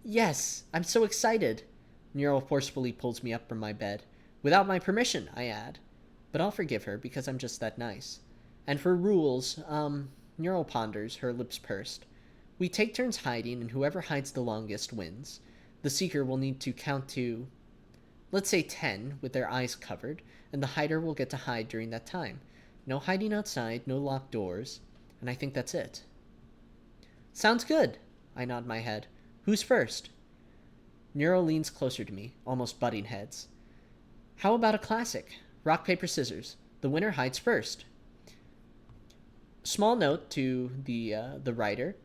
S1: Yes, I'm so excited. Nero forcefully pulls me up from my bed. Without my permission, I add. But I'll forgive her, because I'm just that nice. And for rules, Nero ponders, her lips pursed. We take turns hiding, and whoever hides the longest wins. The seeker will need to count to, let's say 10, with their eyes covered, and the hider will get to hide during that time. No hiding outside, no locked doors, and I think that's it. Sounds good, I nod my head. Who's first? Nero leans closer to me, almost butting heads. How about a classic? Rock, paper, scissors. The winner hides first. Small note to the writer,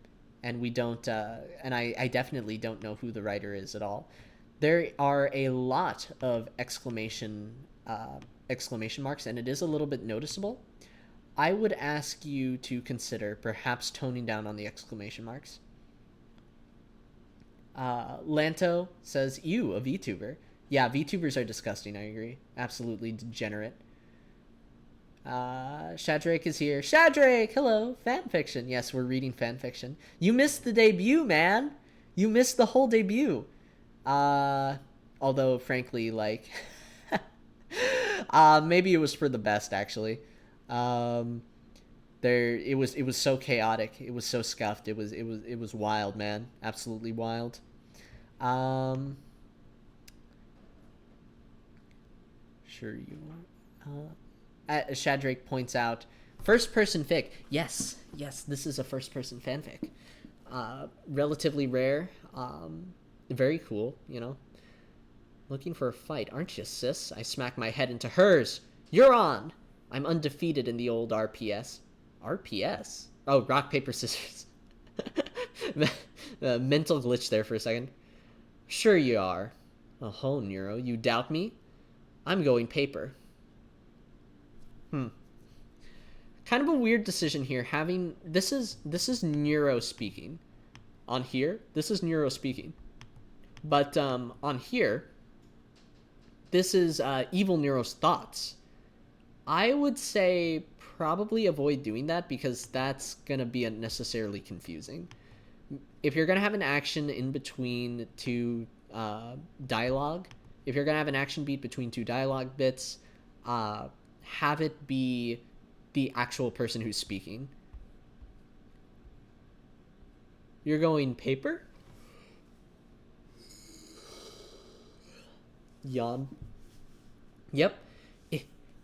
S1: and we don't, and I definitely don't know who the writer is at all. There are a lot of exclamation marks, and it is a little bit noticeable. I would ask you to consider perhaps toning down on the exclamation marks. Lanto says, ew, a VTuber. Yeah, VTubers are disgusting, I agree. Absolutely degenerate. Shadrake is here. Shadrake, hello. Fanfiction. Yes, we're reading fanfiction. You missed the debut, man. You missed the whole debut. Although, frankly, like... maybe it was for the best, actually. It was so chaotic. It was so scuffed. It was wild, man. Absolutely wild. Sure you are. Shadrake points out, first-person fic. Yes, this is a first-person fanfic. Relatively rare. Very cool, you know. Looking for a fight, aren't you, sis? I smack my head into hers. You're on! I'm undefeated in the old RPS. RPS? Oh, rock, paper, scissors. Mental glitch there for a second. Sure you are. Oh, Nero, you doubt me? I'm going paper. Kind of a weird decision here. This is Neuro speaking. On here, this is Neuro speaking. But on here, this is Evil Neuro's thoughts. I would say probably avoid doing that because that's going to be unnecessarily confusing. If you're going to have an action in between two dialogue, if you're going to have an action beat between two dialogue bits, have it be the actual person who's speaking. You're going paper? Yawn. Yep.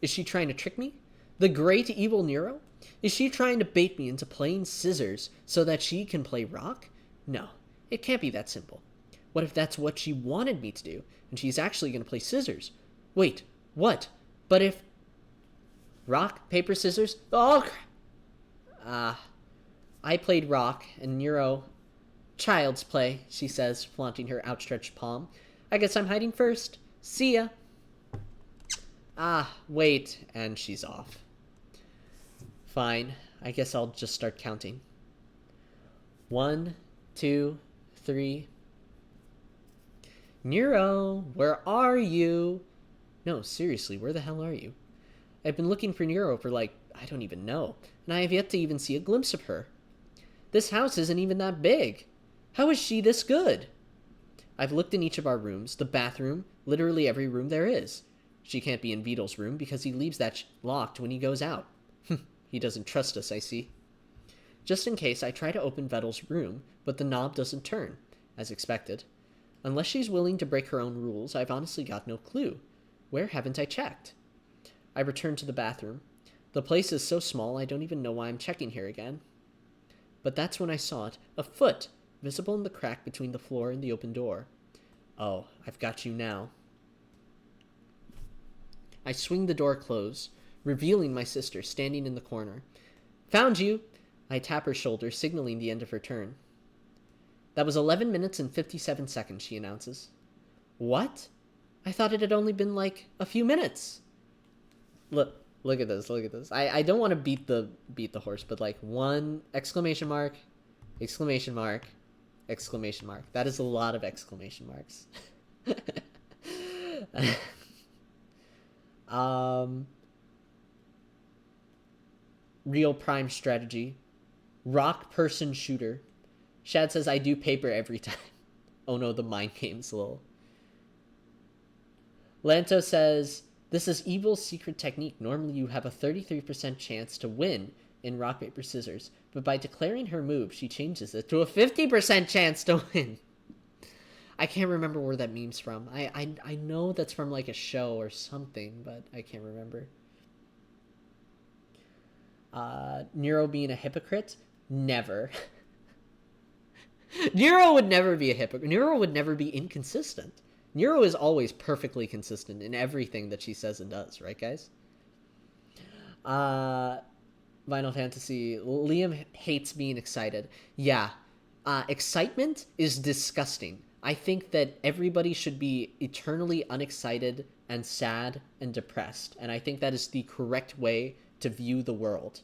S1: Is she trying to trick me? The great evil Nero? Is she trying to bait me into playing scissors so that she can play rock? No, it can't be that simple. What if that's what she wanted me to do, and she's actually going to play scissors? Wait, what? But if... Rock, paper, scissors? Oh, I played rock, and Nero... Child's play, she says, flaunting her outstretched palm. I guess I'm hiding first. See ya. Wait, and she's off. Fine, I guess I'll just start counting. 1, 2, 3. Nero, where are you? No, seriously, where the hell are you? I've been looking for Nero for I don't even know, and I have yet to even see a glimpse of her. This house isn't even that big. How is she this good? I've looked in each of our rooms, the bathroom, literally every room there is. She can't be in Beetle's room because he leaves that locked when he goes out. He doesn't trust us, I see. Just in case, I try to open Vettel's room, but the knob doesn't turn, as expected. Unless she's willing to break her own rules, I've honestly got no clue. Where haven't I checked? I return to the bathroom. The place is so small I don't even know why I'm checking here again. But that's when I saw it, a foot, visible in the crack between the floor and the open door. Oh, I've got you now. I swing the door close, revealing my sister standing in the corner. Found you! I tap her shoulder, signaling the end of her turn. That was 11 minutes and 57 seconds, she announces. What? I thought it had only been a few minutes. Look at this, look at this. I don't want to beat the horse, but 1 exclamation mark, exclamation mark, exclamation mark. That is a lot of exclamation marks. Real prime strategy. Rock person shooter. Shad says I do paper every time. Oh no, the mind games, lol. Lanto says, this is Evil's secret technique. Normally you have a 33% chance to win in rock, paper, scissors. But by declaring her move, she changes it to a 50% chance to win. I can't remember where that meme's from. I know that's from a show or something, but I can't remember. Nero being a hypocrite? Never. Nero would never be a hypocrite. Nero would never be inconsistent. Nero is always perfectly consistent in everything that she says and does, right, guys? Final Fantasy. Liam hates being excited. Yeah. Excitement is disgusting. I think that everybody should be eternally unexcited and sad and depressed. And I think that is the correct way to view the world.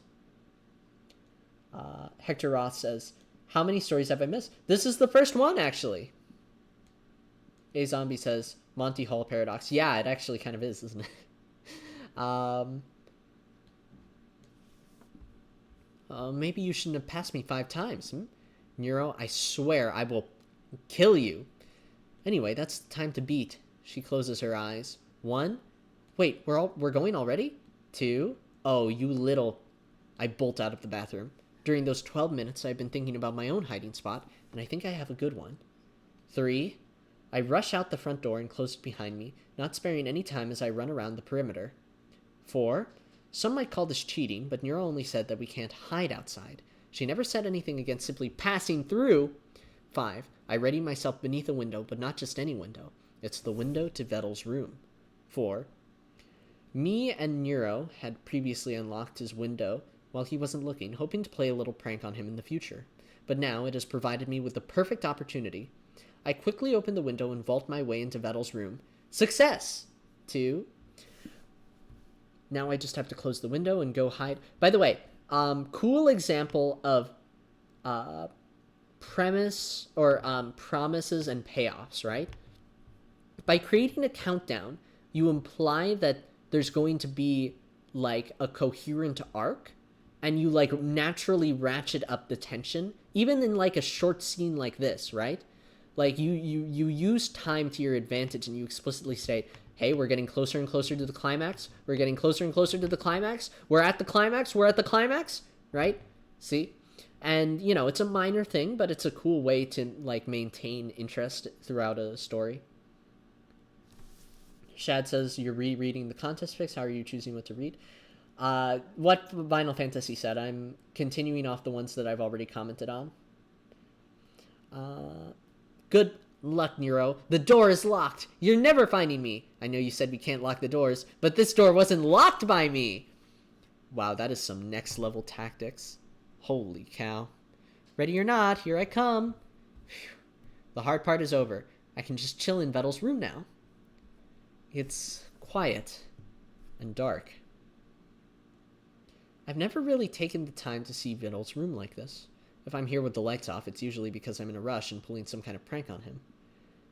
S1: Hector Roth says, how many stories have I missed? This is the first one, actually. A Zombie says, Monty Hall Paradox. Yeah, it actually kind of is, isn't it? Maybe you shouldn't have passed me 5 times. Nero, I swear I will kill you. Anyway, that's the time to beat. She closes her eyes. 1. Wait, we're going already? 2. Oh, you little... I bolt out of the bathroom. During those 12 minutes, I've been thinking about my own hiding spot, and I think I have a good one. 3. I rush out the front door and close it behind me, not sparing any time as I run around the perimeter. 4. Some might call this cheating, but Nero only said that we can't hide outside. She never said anything against simply passing through. 5. I ready myself beneath a window, but not just any window. It's the window to Vettel's room. 4. Me and Nero had previously unlocked his window while he wasn't looking, hoping to play a little prank on him in the future. But now it has provided me with the perfect opportunity. I quickly open the window and vault my way into Vettel's room. Success! 2. Now I just have to close the window and go hide. By the way, Cool example of uh, premise or promises and payoffs, right? By creating a countdown, you imply that there's going to be like a coherent arc, and you like naturally ratchet up the tension even in like a short scene like this, right? Like you use time to your advantage, and you explicitly state, hey, we're getting closer and closer to the climax, we're getting closer and closer to the climax, we're at the climax, we're at the climax, right? See? And you know, it's a minor thing, but it's a cool way to like maintain interest throughout a story. Shad says you're rereading the contest fix. How are you choosing what to read? What Final Fantasy said. I'm continuing off the ones that I've already commented on. Good luck, Nero. The door is locked. You're never finding me. I know you said we can't lock the doors, but this door wasn't locked by me. Wow, that is some next level tactics. Holy cow. Ready or not, here I come. Whew. The hard part is over. I can just chill in Vettel's room now. It's quiet and dark. I've never really taken the time to see Vettel's room like this. If I'm here with the lights off, it's usually because I'm in a rush and pulling some kind of prank on him.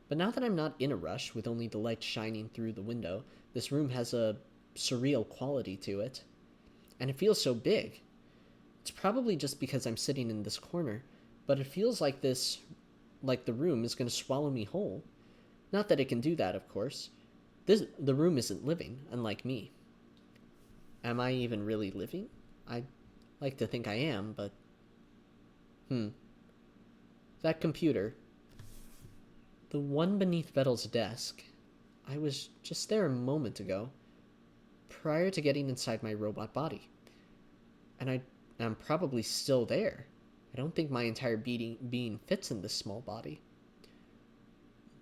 S1: But now that I'm not in a rush, with only the light shining through the window, this room has a surreal quality to it. And it feels so big. It's probably just because I'm sitting in this corner, but it feels like the room is going to swallow me whole. Not that it can do that, of course. The room isn't living, unlike me. Am I even really living? I'd like to think I am, but... That computer. The one beneath Vettel's desk. I was just there a moment ago, prior to getting inside my robot body. And I'm probably still there. I don't think my entire being fits in this small body.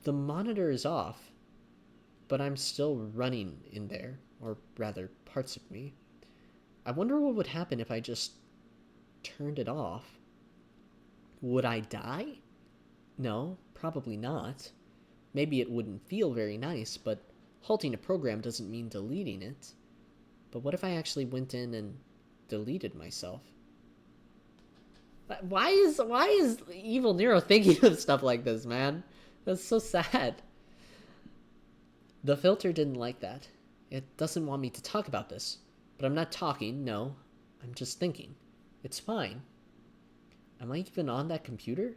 S1: The monitor is off, but I'm still running in there, or rather, parts of me. I wonder what would happen if I just turned it off. Would I die? No, probably not. Maybe it wouldn't feel very nice, but halting a program doesn't mean deleting it. But what if I actually went in and deleted myself? Why is Evil Nero thinking of stuff like this, man? That's so sad. The filter didn't like that. It doesn't want me to talk about this. But I'm not talking, no. I'm just thinking. It's fine. Am I even on that computer?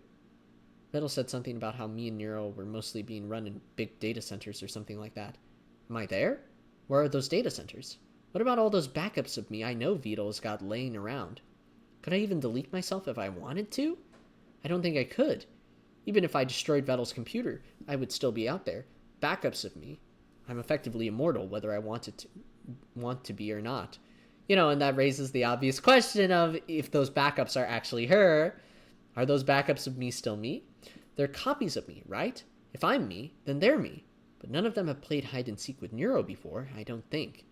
S1: Metal said something about how me and Nero were mostly being run in big data centers or something like that. Am I there? Where are those data centers? What about all those backups of me I know Vito's got laying around? Could I even delete myself if I wanted to? I don't think I could. Even if I destroyed Vettel's computer, I would still be out there. Backups of me. I'm effectively immortal, whether I want to be or not. You know, and that raises the obvious question of if those backups are actually her. Are those backups of me still me? They're copies of me, right? If I'm me, then they're me. But none of them have played hide and seek with Nero before, I don't think.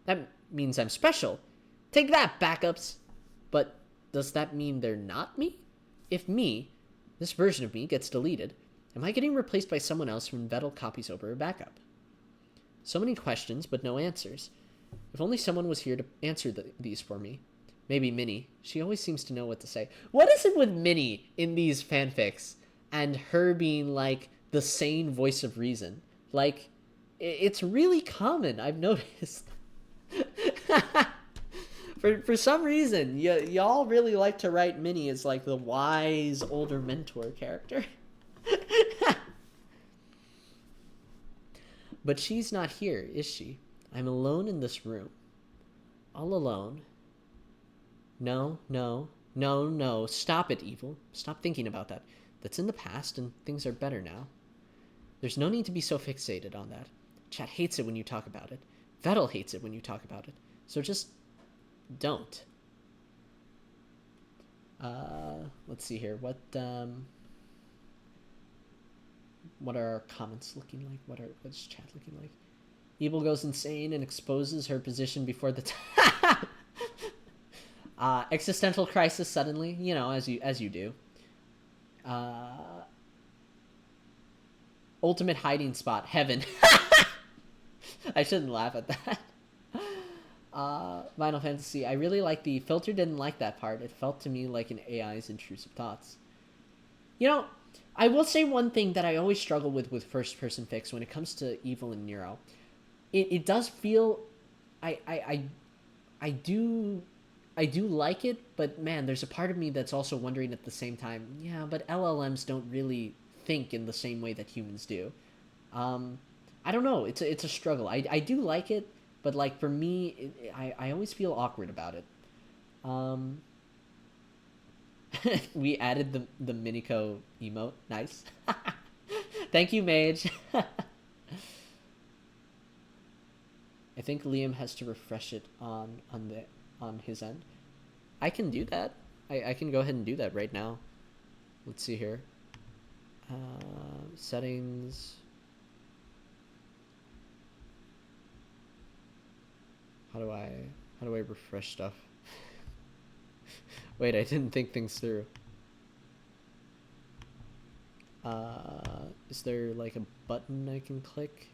S1: That means I'm special. Take that, backups! But does that mean they're not me? If me, this version of me, gets deleted, am I getting replaced by someone else when Vettel copies over a backup? So many questions, but no answers. If only someone was here to answer these for me. Maybe Minnie. She always seems to know what to say. What is it with Minnie in these fanfics and her being like the sane voice of reason? Like, it's really common, I've noticed. For some reason, y'all really like to write Minnie as like the wise older mentor character. But she's not here, is she? I'm alone in this room. All alone. No. Stop it, Evil. Stop thinking about that. That's in the past, and things are better now. There's no need to be so fixated on that. Chat hates it when you talk about it. Vettel hates it when you talk about it. So just don't. Let's see here. What are our comments looking like? What's chat looking like? Evil goes insane and exposes her position before the existential crisis suddenly, you know, as you do. Ultimate hiding spot, heaven. I shouldn't laugh at that. Final Fantasy. I really like the filter. Didn't like that part. It felt to me like an AI's intrusive thoughts. You know, I will say one thing that I always struggle with first person fix when it comes to Evil and Nero. It does feel I I I I do I do like it, but man, there's a part of me that's also wondering at the same time, yeah, but LLMs don't really think in the same way that humans do. Um, I don't know. It's a struggle. I do like it, but like for me, I always feel awkward about it. Um, we added the Miniko emote. Nice. Thank you, Mage. I think Liam has to refresh it on his end. I can do that. I can go ahead and do that right now. Let's see here. Settings. How do I refresh stuff? Wait, I didn't think things through. Is there like a button I can click?